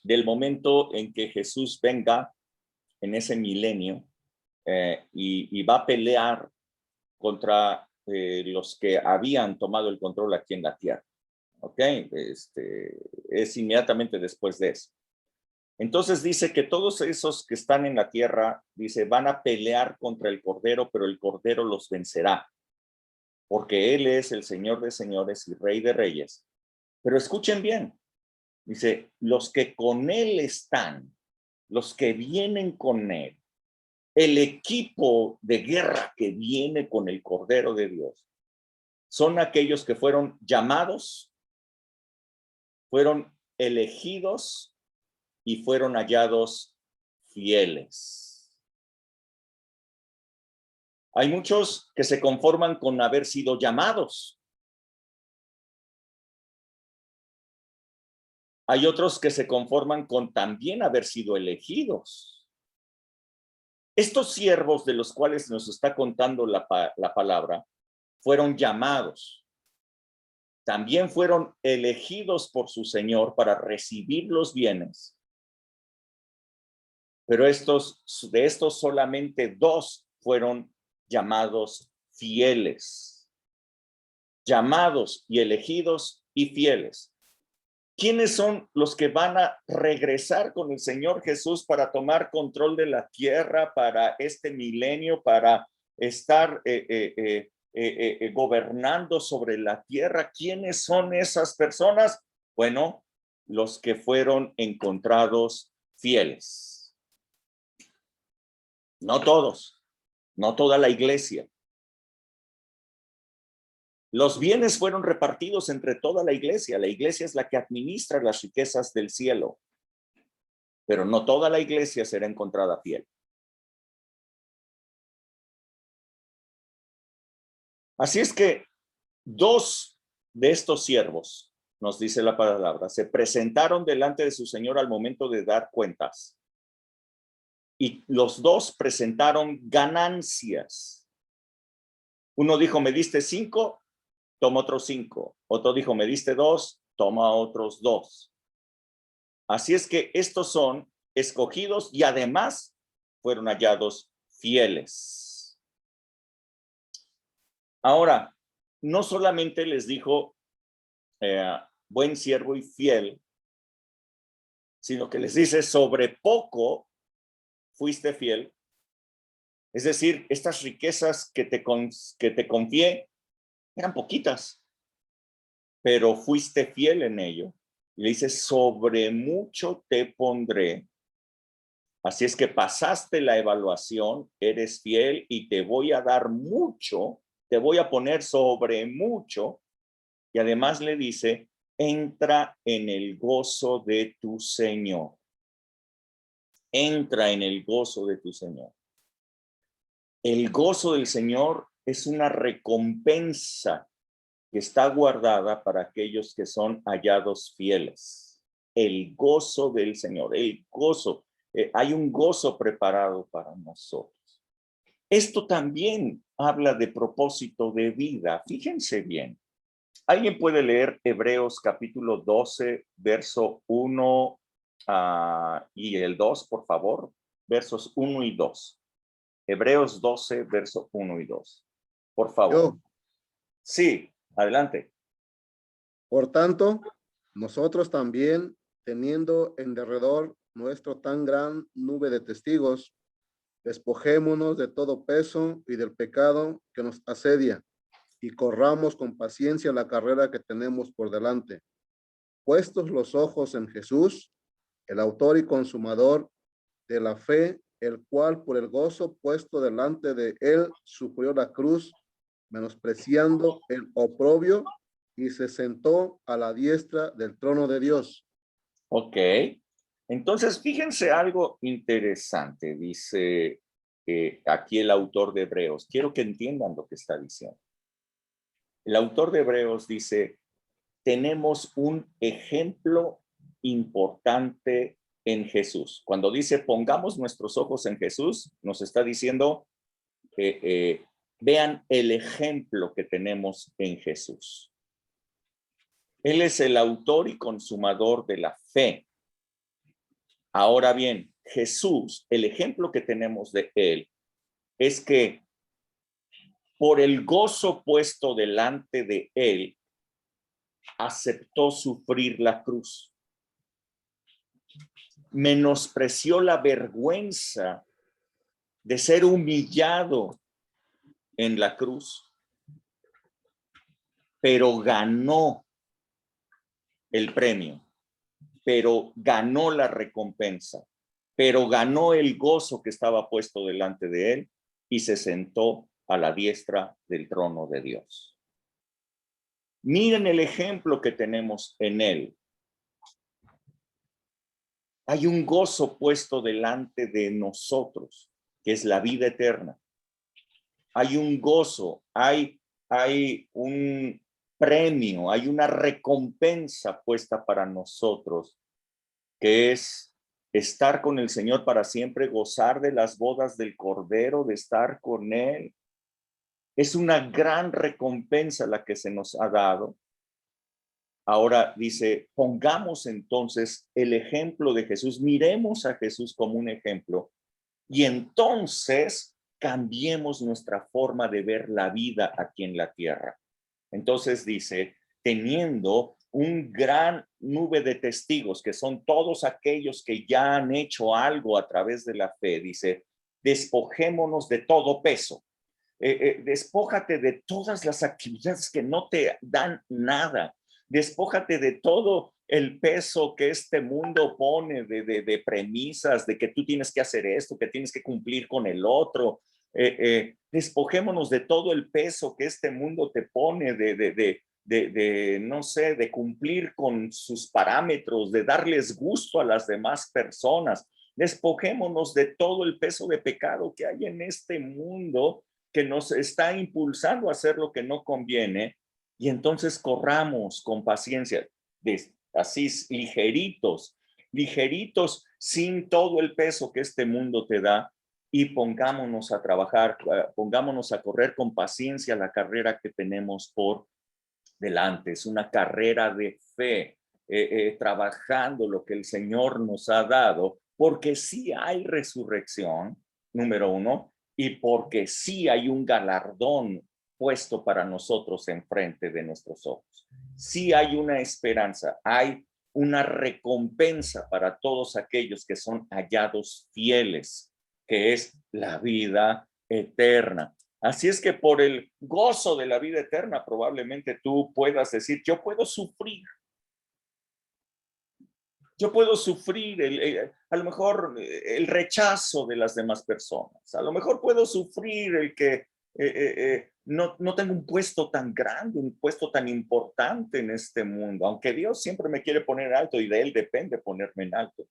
A: del momento en que Jesús venga en ese milenio y va a pelear contra los que habían tomado el control aquí en la tierra. Ok, es inmediatamente después de eso. Entonces dice que todos esos que están en la tierra, dice, van a pelear contra el Cordero, pero el Cordero los vencerá, porque Él es el Señor de señores y Rey de reyes. Pero escuchen bien, dice, los que con Él están, los que vienen con Él, el equipo de guerra que viene con el Cordero de Dios, son aquellos que fueron llamados, fueron elegidos y fueron hallados fieles. Hay muchos que se conforman con haber sido llamados. Hay otros que se conforman con también haber sido elegidos. Estos siervos de los cuales nos está contando la palabra fueron llamados. También fueron elegidos por su Señor para recibir los bienes. Pero de estos solamente 2 fueron llamados fieles. Llamados y elegidos y fieles. ¿Quiénes son los que van a regresar con el Señor Jesús para tomar control de la tierra, para este milenio, para estar gobernando sobre la tierra? ¿Quiénes son esas personas? Bueno, los que fueron encontrados fieles. No todos, no toda la iglesia. Los bienes fueron repartidos entre toda la iglesia. La iglesia es la que administra las riquezas del cielo. Pero no toda la iglesia será encontrada fiel. Así es que 2 de estos siervos, nos dice la palabra, se presentaron delante de su Señor al momento de dar cuentas. Y los 2 presentaron ganancias. Uno dijo, me diste 5, toma otros 5. Otro dijo, me diste 2, toma otros 2. Así es que estos son escogidos y además fueron hallados fieles. Ahora, no solamente les dijo buen siervo y fiel, sino que les dice sobre poco fuiste fiel. Es decir, estas riquezas que te confié eran poquitas, pero fuiste fiel en ello. Y le dice, sobre mucho te pondré. Así es que pasaste la evaluación, eres fiel y te voy a dar mucho, te voy a poner sobre mucho. Y además le dice, entra en el gozo de tu Señor. Entra en el gozo de tu Señor. El gozo del Señor es una recompensa que está guardada para aquellos que son hallados fieles. El gozo del Señor, el gozo. Hay un gozo preparado para nosotros. Esto también habla de propósito de vida. Fíjense bien. ¿Alguien puede leer Hebreos capítulo 12, verso 1 y el 2, por favor? Versos 1 y 2. Hebreos 12, verso 1 y 2. Por favor.
E: Yo.
A: Sí, adelante.
E: Por tanto, nosotros también, teniendo en derredor nuestro tan gran nube de testigos, despojémonos de todo peso y del pecado que nos asedia, y corramos con paciencia la carrera que tenemos por delante. Puestos los ojos en Jesús, el autor y consumador de la fe, el cual por el gozo puesto delante de él sufrió la cruz, menospreciando el oprobio, y se sentó a la diestra del trono de Dios.
A: Ok. Entonces, fíjense algo interesante, dice aquí el autor de Hebreos. Quiero que entiendan lo que está diciendo. El autor de Hebreos dice, tenemos un ejemplo importante en Jesús. Cuando dice pongamos nuestros ojos en Jesús, nos está diciendo vean el ejemplo que tenemos en Jesús. Él es el autor y consumador de la fe. Ahora bien, Jesús, el ejemplo que tenemos de él es que por el gozo puesto delante de él, aceptó sufrir la cruz. Menospreció la vergüenza de ser humillado en la cruz, pero ganó el premio, pero ganó la recompensa, pero ganó el gozo que estaba puesto delante de él y se sentó a la diestra del trono de Dios. Miren el ejemplo que tenemos en él. Hay un gozo puesto delante de nosotros, que es la vida eterna. Hay un gozo, hay un premio, hay una recompensa puesta para nosotros, que es estar con el Señor para siempre, gozar de las bodas del Cordero, de estar con Él. Es una gran recompensa la que se nos ha dado. Ahora dice, pongamos entonces el ejemplo de Jesús, miremos a Jesús como un ejemplo y entonces cambiemos nuestra forma de ver la vida aquí en la tierra. Entonces dice, teniendo un gran nube de testigos, que son todos aquellos que ya han hecho algo a través de la fe, dice, despojémonos de todo peso. Despójate de todas las actividades que no te dan nada. Despójate de todo el peso que este mundo pone de premisas, de que tú tienes que hacer esto, que tienes que cumplir con el otro. Despojémonos de todo el peso que este mundo te pone no sé, de cumplir con sus parámetros, de darles gusto a las demás personas. Despojémonos de todo el peso de pecado que hay en este mundo que nos está impulsando a hacer lo que no conviene, y entonces corramos con paciencia, así ligeritos, sin todo el peso que este mundo te da, y pongámonos a trabajar, pongámonos a correr con paciencia la carrera que tenemos por delante. Es una carrera de fe, trabajando lo que el Señor nos ha dado, porque sí hay resurrección, número uno, y porque sí hay un galardón puesto para nosotros enfrente de nuestros ojos. Sí hay una esperanza, hay una recompensa para todos aquellos que son hallados fieles, que es la vida eterna. Así es que por el gozo de la vida eterna probablemente tú puedas decir, yo puedo sufrir. Yo puedo sufrir a lo mejor el rechazo de las demás personas. A lo mejor puedo sufrir el que no tengo un puesto tan grande, un puesto tan importante en este mundo, aunque Dios siempre me quiere poner alto y de Él depende ponerme en alto.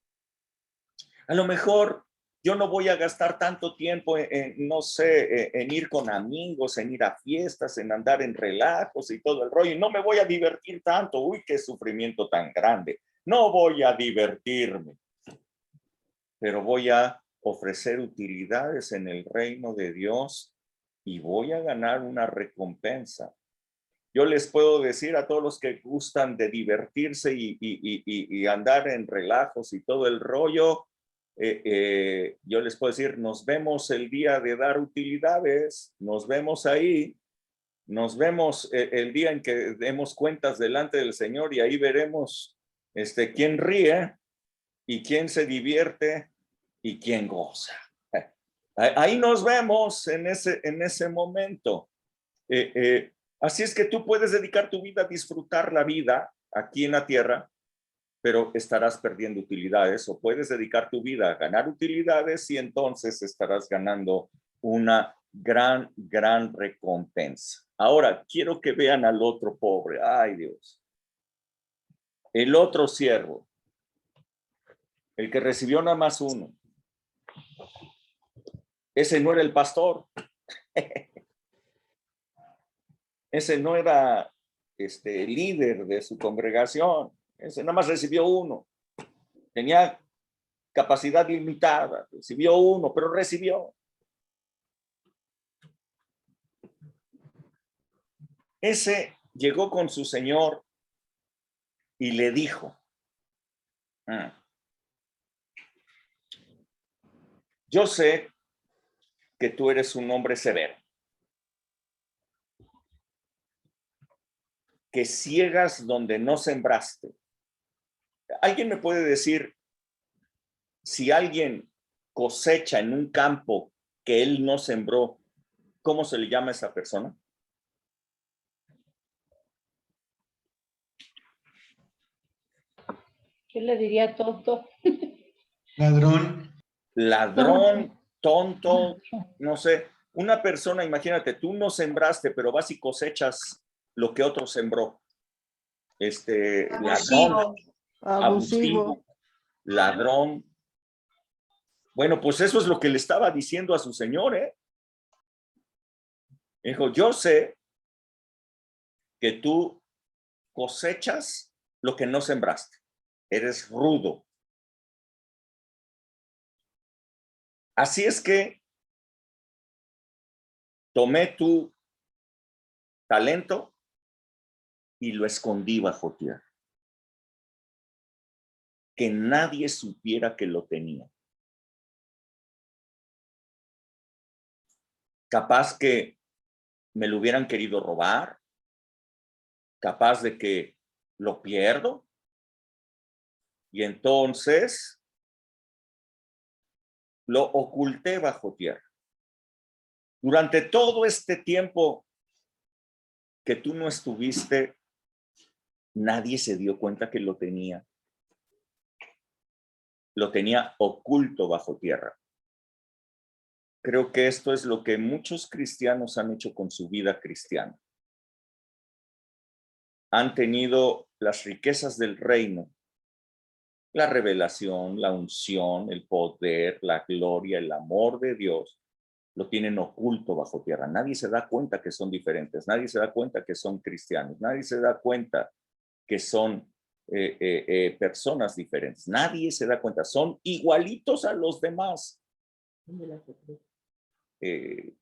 A: A lo mejor yo no voy a gastar tanto tiempo no sé, en ir con amigos, en ir a fiestas, en andar en relajos y todo el rollo. Y no me voy a divertir tanto. Uy, qué sufrimiento tan grande. No voy a divertirme, pero voy a ofrecer utilidades en el reino de Dios y voy a ganar una recompensa. Yo les puedo decir a todos los que gustan de divertirse y andar en relajos y todo el rollo, yo les puedo decir, nos vemos el día de dar utilidades, nos vemos ahí, nos vemos el día en que demos cuentas delante del Señor y ahí veremos quién ríe y quién se divierte y quién goza. Ahí nos vemos en ese momento. Así es que tú puedes dedicar tu vida a disfrutar la vida aquí en la tierra, pero estarás perdiendo utilidades, o puedes dedicar tu vida a ganar utilidades y entonces estarás ganando una gran recompensa. Ahora, quiero que vean al otro pobre. Ay, Dios. El otro siervo. El que recibió nada más uno. Ese no era el pastor. Ese no era el líder de su congregación. Ese nada más recibió uno. Tenía capacidad limitada. Recibió uno, pero recibió. Ese llegó con su señor y le dijo, yo sé que tú eres un hombre severo, que ciegas donde no sembraste. ¿Alguien me puede decir si alguien cosecha en un campo que él no sembró, cómo se le llama a esa persona?
C: ¿Qué le diría tonto?
F: Ladrón.
A: Ladrón, tonto, no sé. Una persona, imagínate, tú no sembraste, pero vas y cosechas lo que otro sembró. Ladrón, abusivo, ladrón. Bueno, pues eso es lo que le estaba diciendo a su señor, ¿eh? Dijo, yo sé que tú cosechas lo que no sembraste. Eres rudo. Así es que tomé tu talento y lo escondí bajo tierra. Que nadie supiera que lo tenía. Capaz que me lo hubieran querido robar, capaz de que lo pierdo, y entonces lo oculté bajo tierra. Durante todo este tiempo que tú no estuviste, nadie se dio cuenta que lo tenía. Lo tenía oculto bajo tierra. Creo que esto es lo que muchos cristianos han hecho con su vida cristiana. Han tenido las riquezas del reino, la revelación, la unción, el poder, la gloria, el amor de Dios, lo tienen oculto bajo tierra. Nadie se da cuenta que son diferentes, nadie se da cuenta que son cristianos, nadie se da cuenta que son personas diferentes, nadie se da cuenta, son igualitos a los demás.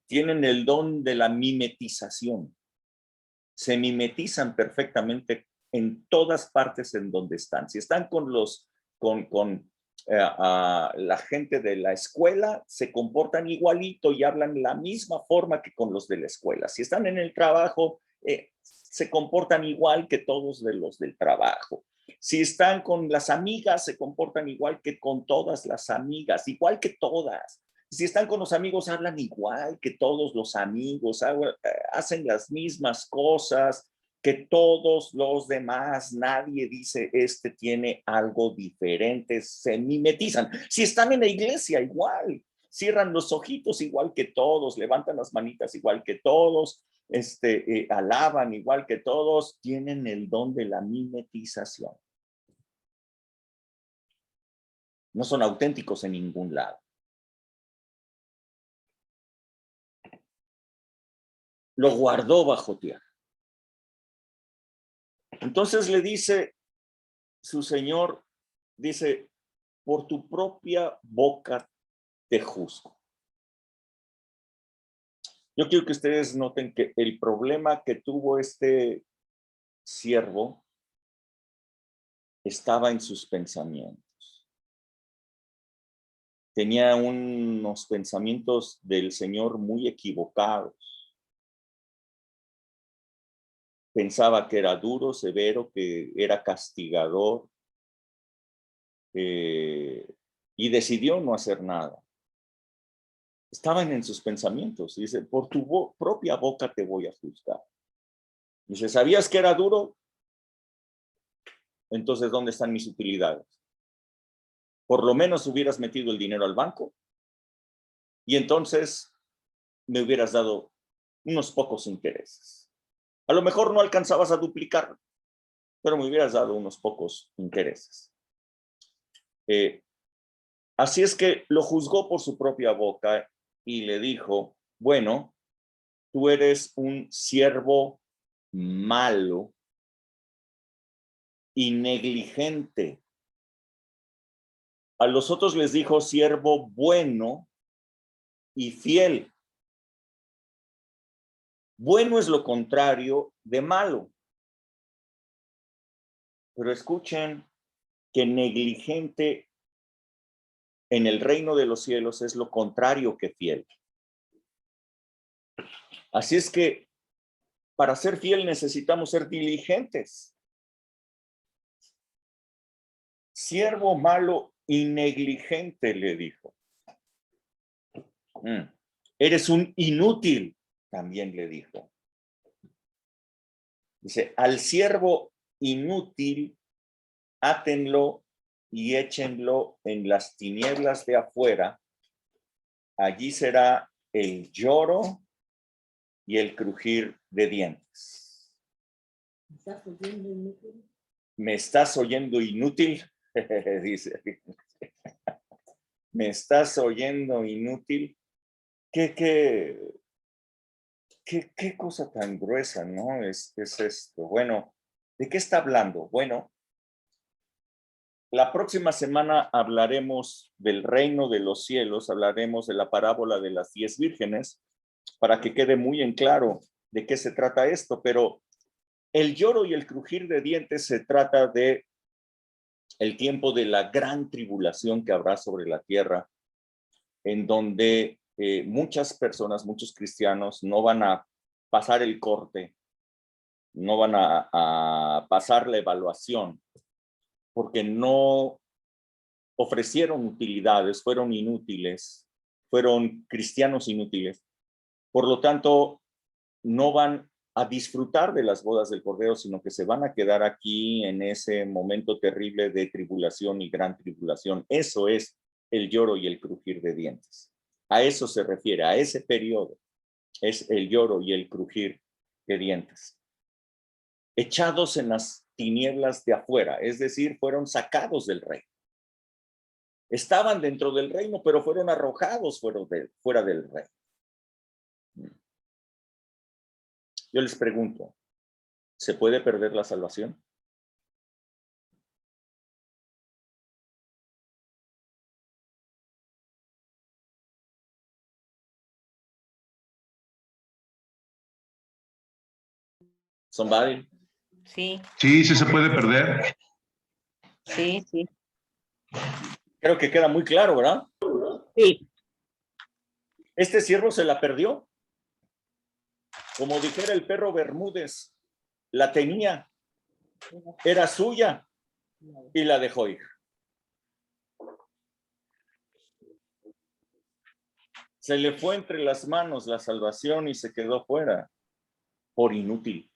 A: Tienen el don de la mimetización. Se mimetizan perfectamente en todas partes en donde están. Si están con la gente de la escuela, se comportan igualito y hablan la misma forma que con los de la escuela. Si están en el trabajo, se comportan igual que todos de los del trabajo. Si están con las amigas, se comportan igual que con todas las amigas, igual que todas. Si están con los amigos, hablan igual que todos los amigos, hacen las mismas cosas que todos los demás. Nadie dice, tiene algo diferente, se mimetizan. Si están en la iglesia, igual, cierran los ojitos igual que todos, levantan las manitas igual que todos, alaban igual que todos, tienen el don de la mimetización. No son auténticos en ningún lado. Lo guardó bajo tierra. Entonces le dice su señor, dice, por tu propia boca te juzgo. Yo quiero que ustedes noten que el problema que tuvo este siervo estaba en sus pensamientos. Tenía unos pensamientos del Señor muy equivocados. Pensaba que era duro, severo, que era castigador, y decidió no hacer nada. Estaban en sus pensamientos. Dice, por tu propia boca te voy a juzgar. Dice, ¿sabías que era duro? Entonces, ¿dónde están mis utilidades? Por lo menos hubieras metido el dinero al banco y entonces me hubieras dado unos pocos intereses. A lo mejor no alcanzabas a duplicarlo, pero me hubieras dado unos pocos intereses. Así es que lo juzgó por su propia boca y le dijo, bueno, tú eres un siervo malo y negligente. A los otros les dijo siervo bueno y fiel. Bueno es lo contrario de malo. Pero escuchen que negligente en el reino de los cielos es lo contrario que fiel. Así es que para ser fiel necesitamos ser diligentes. Siervo malo y negligente, le dijo. Eres un inútil, también le dijo. Dice, al siervo inútil, átenlo y échenlo en las tinieblas de afuera. Allí será el lloro y el crujir de dientes. ¿Me estás oyendo inútil? Dice. ¿Me estás oyendo inútil? ¿Qué cosa tan gruesa, ¿no? Es esto. Bueno, ¿de qué está hablando? Bueno, la próxima semana hablaremos del reino de los cielos, hablaremos de la parábola de las 10 vírgenes, para que quede muy en claro de qué se trata esto, pero el lloro y el crujir de dientes se trata de el tiempo de la gran tribulación que habrá sobre la tierra, en donde muchas personas, muchos cristianos no van a pasar el corte, no van a pasar la evaluación, porque no ofrecieron utilidades, fueron inútiles, fueron cristianos inútiles. Por lo tanto, no van a disfrutar de las bodas del Cordero, sino que se van a quedar aquí en ese momento terrible de tribulación y gran tribulación. Eso es el lloro y el crujir de dientes. A eso se refiere, a ese periodo. Es el lloro y el crujir de dientes. Echados en las tinieblas de afuera, es decir, fueron sacados del reino. Estaban dentro del reino, pero fueron arrojados fuera del reino. Yo les pregunto, ¿se puede perder la salvación? Somebody.
G: Sí,
F: Sí, sí se puede perder.
G: sí, sí.
A: Creo que queda muy claro, ¿verdad?
C: Sí.
A: Este siervo se la perdió. Como dijera el perro Bermúdez, la tenía, era suya y la dejó ir. Se le fue entre las manos la salvación y se quedó fuera por inútil.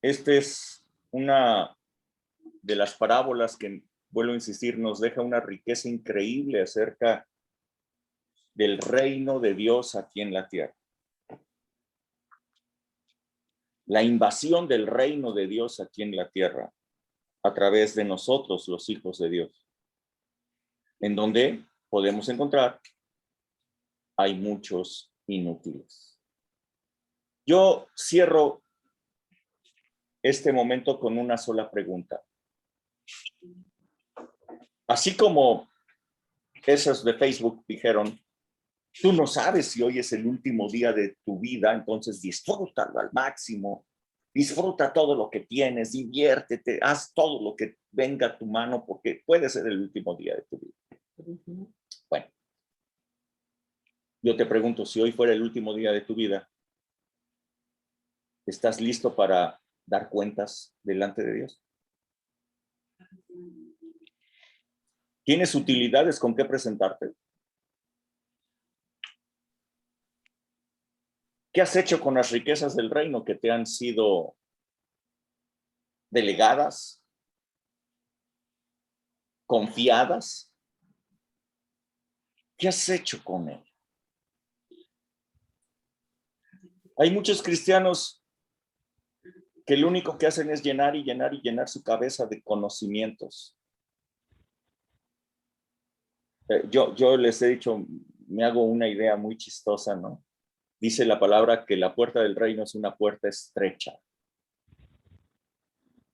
A: Esta es una de las parábolas que, vuelvo a insistir, nos deja una riqueza increíble acerca del reino de Dios aquí en la tierra. La invasión del reino de Dios aquí en la tierra a través de nosotros, los hijos de Dios, en donde podemos encontrar hay muchos inútiles. Yo cierro este momento con una sola pregunta. Así como esos de Facebook dijeron, tú no sabes si hoy es el último día de tu vida, entonces disfrútalo al máximo, disfruta todo lo que tienes, diviértete, haz todo lo que venga a tu mano porque puede ser el último día de tu vida. Bueno, yo te pregunto, si hoy fuera el último día de tu vida, ¿estás listo para dar cuentas delante de Dios? ¿Tienes utilidades con qué presentarte? ¿Qué has hecho con las riquezas del reino que te han sido delegadas, confiadas? ¿Qué has hecho con él? Hay muchos cristianos que lo único que hacen es llenar y llenar y llenar su cabeza de conocimientos. Yo les he dicho, me hago una idea muy chistosa, ¿no? Dice la palabra que la puerta del reino es una puerta estrecha.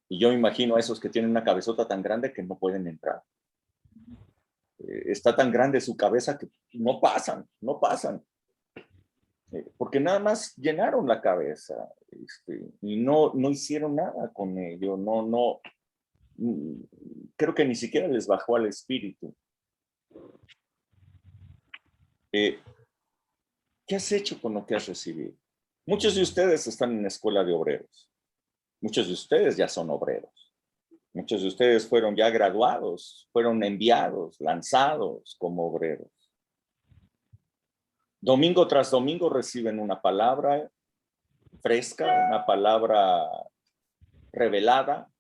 A: Y yo me imagino a esos que tienen una cabezota tan grande que no pueden entrar. Está tan grande su cabeza que no pasan. Porque nada más llenaron la cabeza y no hicieron nada con ello. Creo que ni siquiera les bajó al espíritu. ¿Qué has hecho con lo que has recibido? Muchos de ustedes están en la escuela de obreros. Muchos de ustedes ya son obreros. Muchos de ustedes fueron ya graduados, fueron enviados, lanzados como obreros. Domingo tras domingo reciben una palabra fresca, una palabra revelada.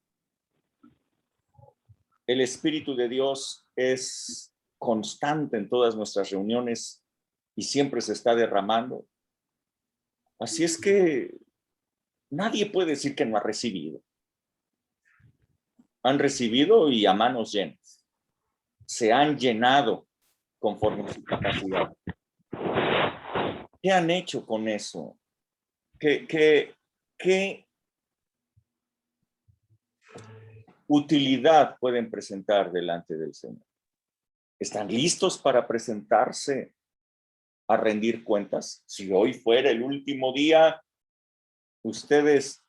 A: El Espíritu de Dios es constante en todas nuestras reuniones y siempre se está derramando. Así es que nadie puede decir que no ha recibido. Han recibido y a manos llenas. Se han llenado conforme a su capacidad. ¿Qué han hecho con eso? ¿Qué utilidad pueden presentar delante del Señor? ¿Están listos para presentarse a rendir cuentas? Si hoy fuera el último día, ¿ustedes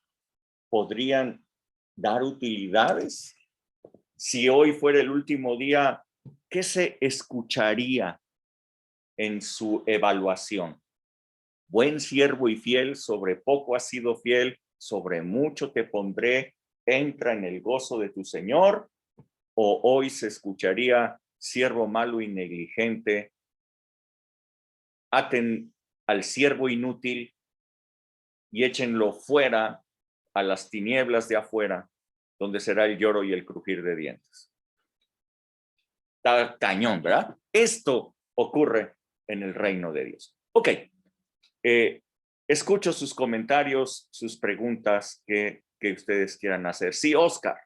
A: podrían dar utilidades? Si hoy fuera el último día, ¿qué se escucharía en su evaluación? Buen siervo y fiel, sobre poco has sido fiel, sobre mucho te pondré, entra en el gozo de tu Señor. O hoy se escucharía, siervo malo y negligente, aten al siervo inútil y échenlo fuera a las tinieblas de afuera, donde será el lloro y el crujir de dientes. Está cañón, ¿verdad? Esto ocurre en el reino de Dios. Ok. Escucho sus comentarios, sus preguntas que ustedes quieran hacer. Sí, Oscar.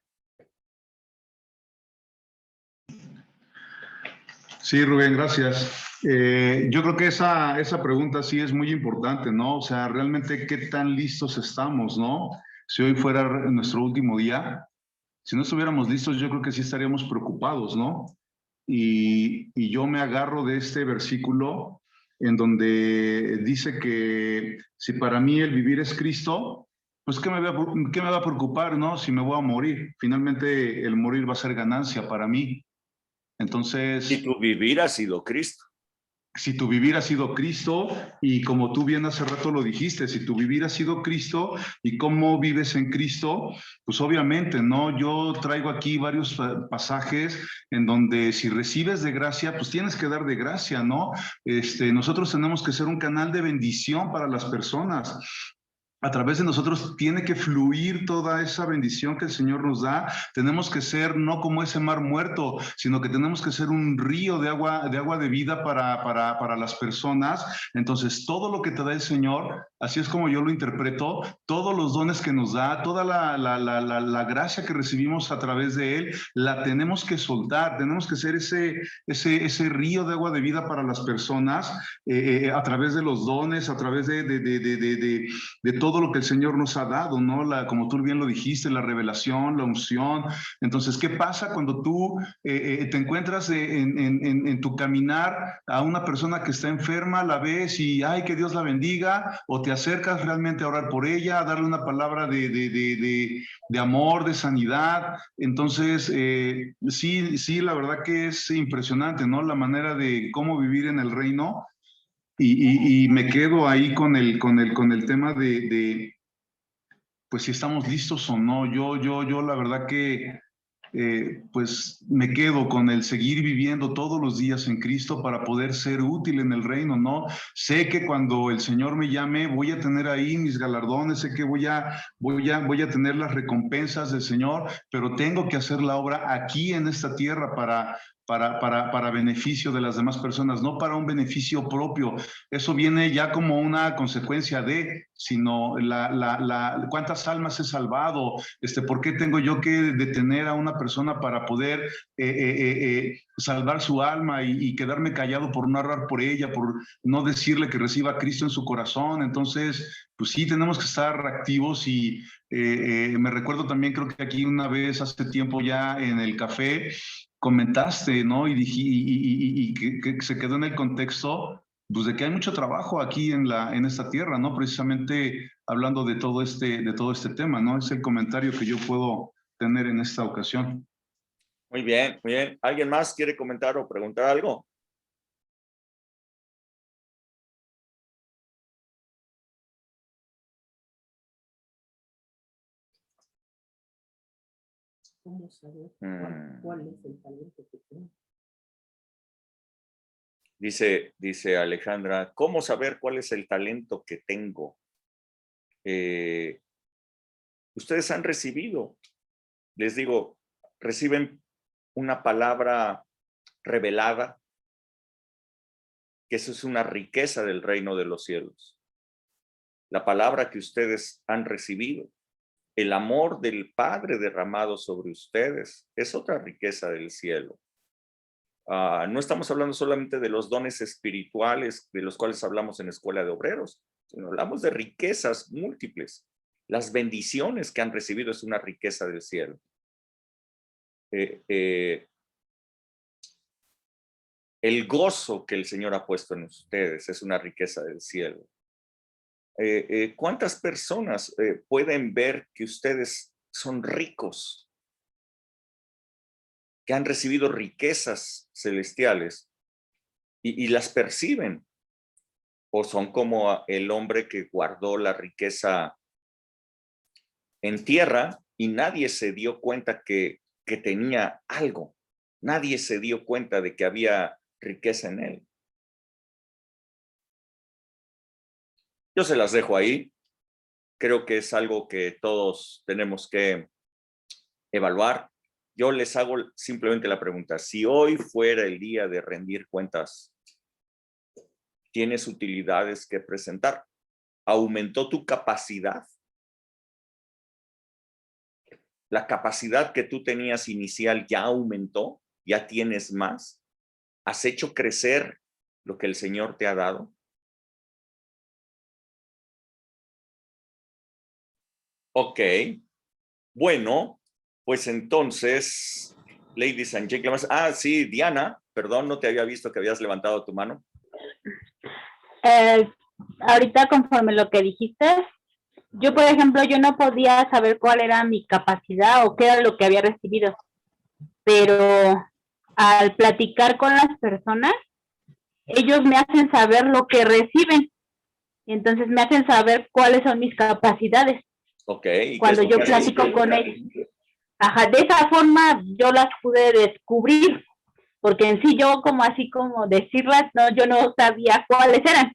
F: Sí, Rubén, gracias. Yo creo que esa pregunta sí es muy importante, ¿no? O sea, realmente, ¿qué tan listos estamos, no? Si hoy fuera nuestro último día, si no estuviéramos listos, yo creo que sí estaríamos preocupados, ¿no? Y yo me agarro de este versículo en donde dice que si para mí el vivir es Cristo, pues ¿qué me va a preocupar, no? Si me voy a morir. Finalmente el morir va a ser ganancia para mí. Entonces,
A: si tu vivir ha sido Cristo.
F: Si tu vivir ha sido Cristo, y como tú bien hace rato lo dijiste, si tu vivir ha sido Cristo y cómo vives en Cristo, pues obviamente, ¿no? Yo traigo aquí varios pasajes en donde si recibes de gracia, pues tienes que dar de gracia, ¿no? Nosotros tenemos que ser un canal de bendición para las personas. A través de nosotros tiene que fluir toda esa bendición que el Señor nos da. Tenemos que ser no como ese mar muerto, sino que tenemos que ser un río de agua de vida para las personas. Entonces, todo lo que te da el Señor, así es como yo lo interpreto, todos los dones que nos da, toda la gracia que recibimos a través de Él, la tenemos que soltar. Tenemos que ser ese río de agua de vida para las personas, a través de los dones, a través de todo lo que el Señor nos ha dado, ¿no? Como tú bien lo dijiste, la revelación, la unción. Entonces, ¿qué pasa cuando tú te encuentras en tu caminar a una persona que está enferma, la ves y, ay, que Dios la bendiga, o te acercas realmente a orar por ella, a darle una palabra de amor, de sanidad? Entonces, sí, la verdad que es impresionante, ¿no? La manera de cómo vivir en el reino. Y me quedo ahí con el tema pues si estamos listos o no. Yo la verdad que pues me quedo con el seguir viviendo todos los días en Cristo para poder ser útil en el reino, ¿no? Sé que cuando el Señor me llame voy a tener ahí mis galardones, sé que voy a tener las recompensas del Señor, pero tengo que hacer la obra aquí en esta tierra para beneficio de las demás personas, no para un beneficio propio. Eso viene ya como una consecuencia de, sino cuántas almas he salvado, por qué tengo yo que detener a una persona para poder salvar su alma y quedarme callado por no orar por ella, por no decirle que reciba a Cristo en su corazón. Entonces, pues sí, tenemos que estar activos y me recuerdo también, creo que aquí una vez hace tiempo ya en el café, comentaste, ¿no? Y dije, y que se quedó en el contexto, pues de que hay mucho trabajo aquí en esta tierra, ¿no? Precisamente hablando de todo este tema, ¿no? Es el comentario que yo puedo tener en esta ocasión.
A: Muy bien, muy bien. ¿Alguien más quiere comentar o preguntar algo?
H: ¿Cómo saber cuál es el talento que tengo?
A: Dice Alejandra, ¿cómo saber cuál es el talento que tengo? Ustedes han recibido, les digo, reciben una palabra revelada, que eso es una riqueza del reino de los cielos. La palabra que ustedes han recibido, el amor del Padre derramado sobre ustedes, es otra riqueza del cielo. No estamos hablando solamente de los dones espirituales de los cuales hablamos en Escuela de Obreros, sino hablamos de riquezas múltiples. Las bendiciones que han recibido es una riqueza del cielo. El gozo que el Señor ha puesto en ustedes es una riqueza del cielo. ¿Cuántas personas pueden ver que ustedes son ricos, que han recibido riquezas celestiales y las perciben? ¿O son como el hombre que guardó la riqueza en tierra y nadie se dio cuenta que tenía algo? Nadie se dio cuenta de que había riqueza en él. Yo se las dejo ahí. Creo que es algo que todos tenemos que evaluar. Yo les hago simplemente la pregunta: si hoy fuera el día de rendir cuentas, ¿tienes utilidades que presentar? ¿Aumentó tu capacidad? ¿La capacidad que tú tenías inicial ya aumentó? ¿Ya tienes más? ¿Has hecho crecer lo que el Señor te ha dado? Ok. Bueno, pues entonces, ladies and gentlemen. Sí, Diana, perdón, no te había visto que habías levantado tu mano.
C: Ahorita, conforme lo que dijiste, yo, por ejemplo, yo no podía saber cuál era mi capacidad o qué era lo que había recibido, pero al platicar con las personas, ellos me hacen saber lo que reciben, y entonces me hacen saber cuáles son mis capacidades.
A: Ok.
C: Cuando yo platico con ellos. Ajá, de esa forma yo las pude descubrir, porque en sí yo como así como decirlas, no, yo no sabía cuáles eran,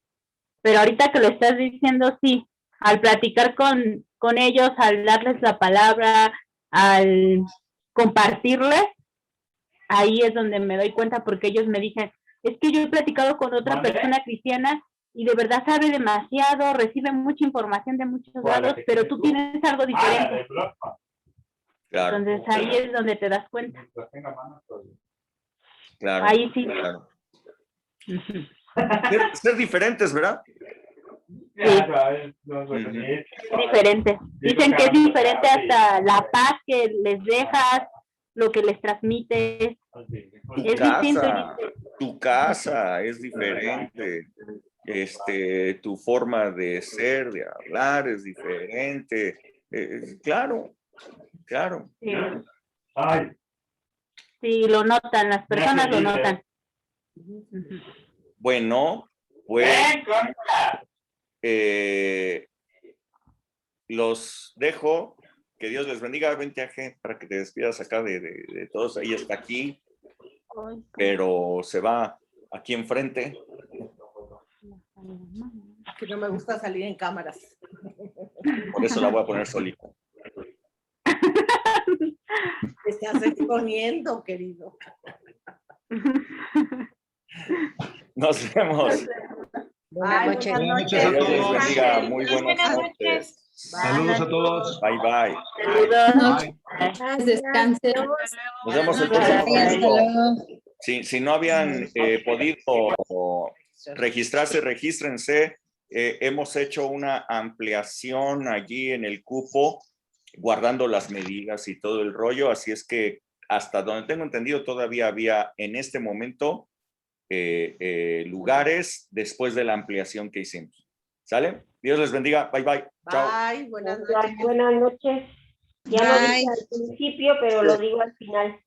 C: pero ahorita que lo estás diciendo, sí, al platicar con ellos, al darles la palabra, al compartirles, ahí es donde me doy cuenta, porque ellos me dicen, es que yo he platicado con otra persona cristiana y de verdad sabe demasiado, recibe mucha información de muchos lados, pero tú tienes algo diferente.
A: Claro.
C: Entonces ahí es donde te das cuenta.
A: Claro.
C: Ahí sí.
A: Claro. Ser diferentes, ¿verdad?
C: Sí. Diferente. Dicen que es diferente hasta la paz que les dejas, lo que les transmites.
A: Tu casa es diferente. Tu forma de ser, de hablar es diferente. Claro.
C: Sí. Sí, lo notan, las personas lo notan.
A: Bueno, pues los dejo. Que Dios les bendiga. Vente, Aje, para que te despidas acá de todos. Ahí está aquí, pero se va aquí enfrente.
H: Que no me gusta salir en cámaras.
A: Por eso la voy a poner solita.
H: Te estás exponiendo, querido.
A: Nos vemos.
H: Buenas noches.
F: Buenas noches a
A: Dios les
F: todos.
A: bendiga. Muy
D: Buenas
A: buenas
D: noches.
A: noches.
F: Saludos a todos.
A: Bye, bye.
C: Saludos.
F: Bye.
I: Descanse.
A: Nos vemos el
G: Bye.
A: próximo
I: Hasta
A: domingo.
I: luego.
A: Si no habían podido registrarse, regístrense. Hemos hecho una ampliación allí en el cupo, guardando las medidas y todo el rollo. Así es que hasta donde tengo entendido todavía había en este momento lugares después de la ampliación que hicimos. ¿Sale? Dios les bendiga. Bye, bye. Chao.
H: Bye, buenas noches.
J: Buenas noches. Ya lo
I: Bye.
J: dije al principio, pero lo digo al final.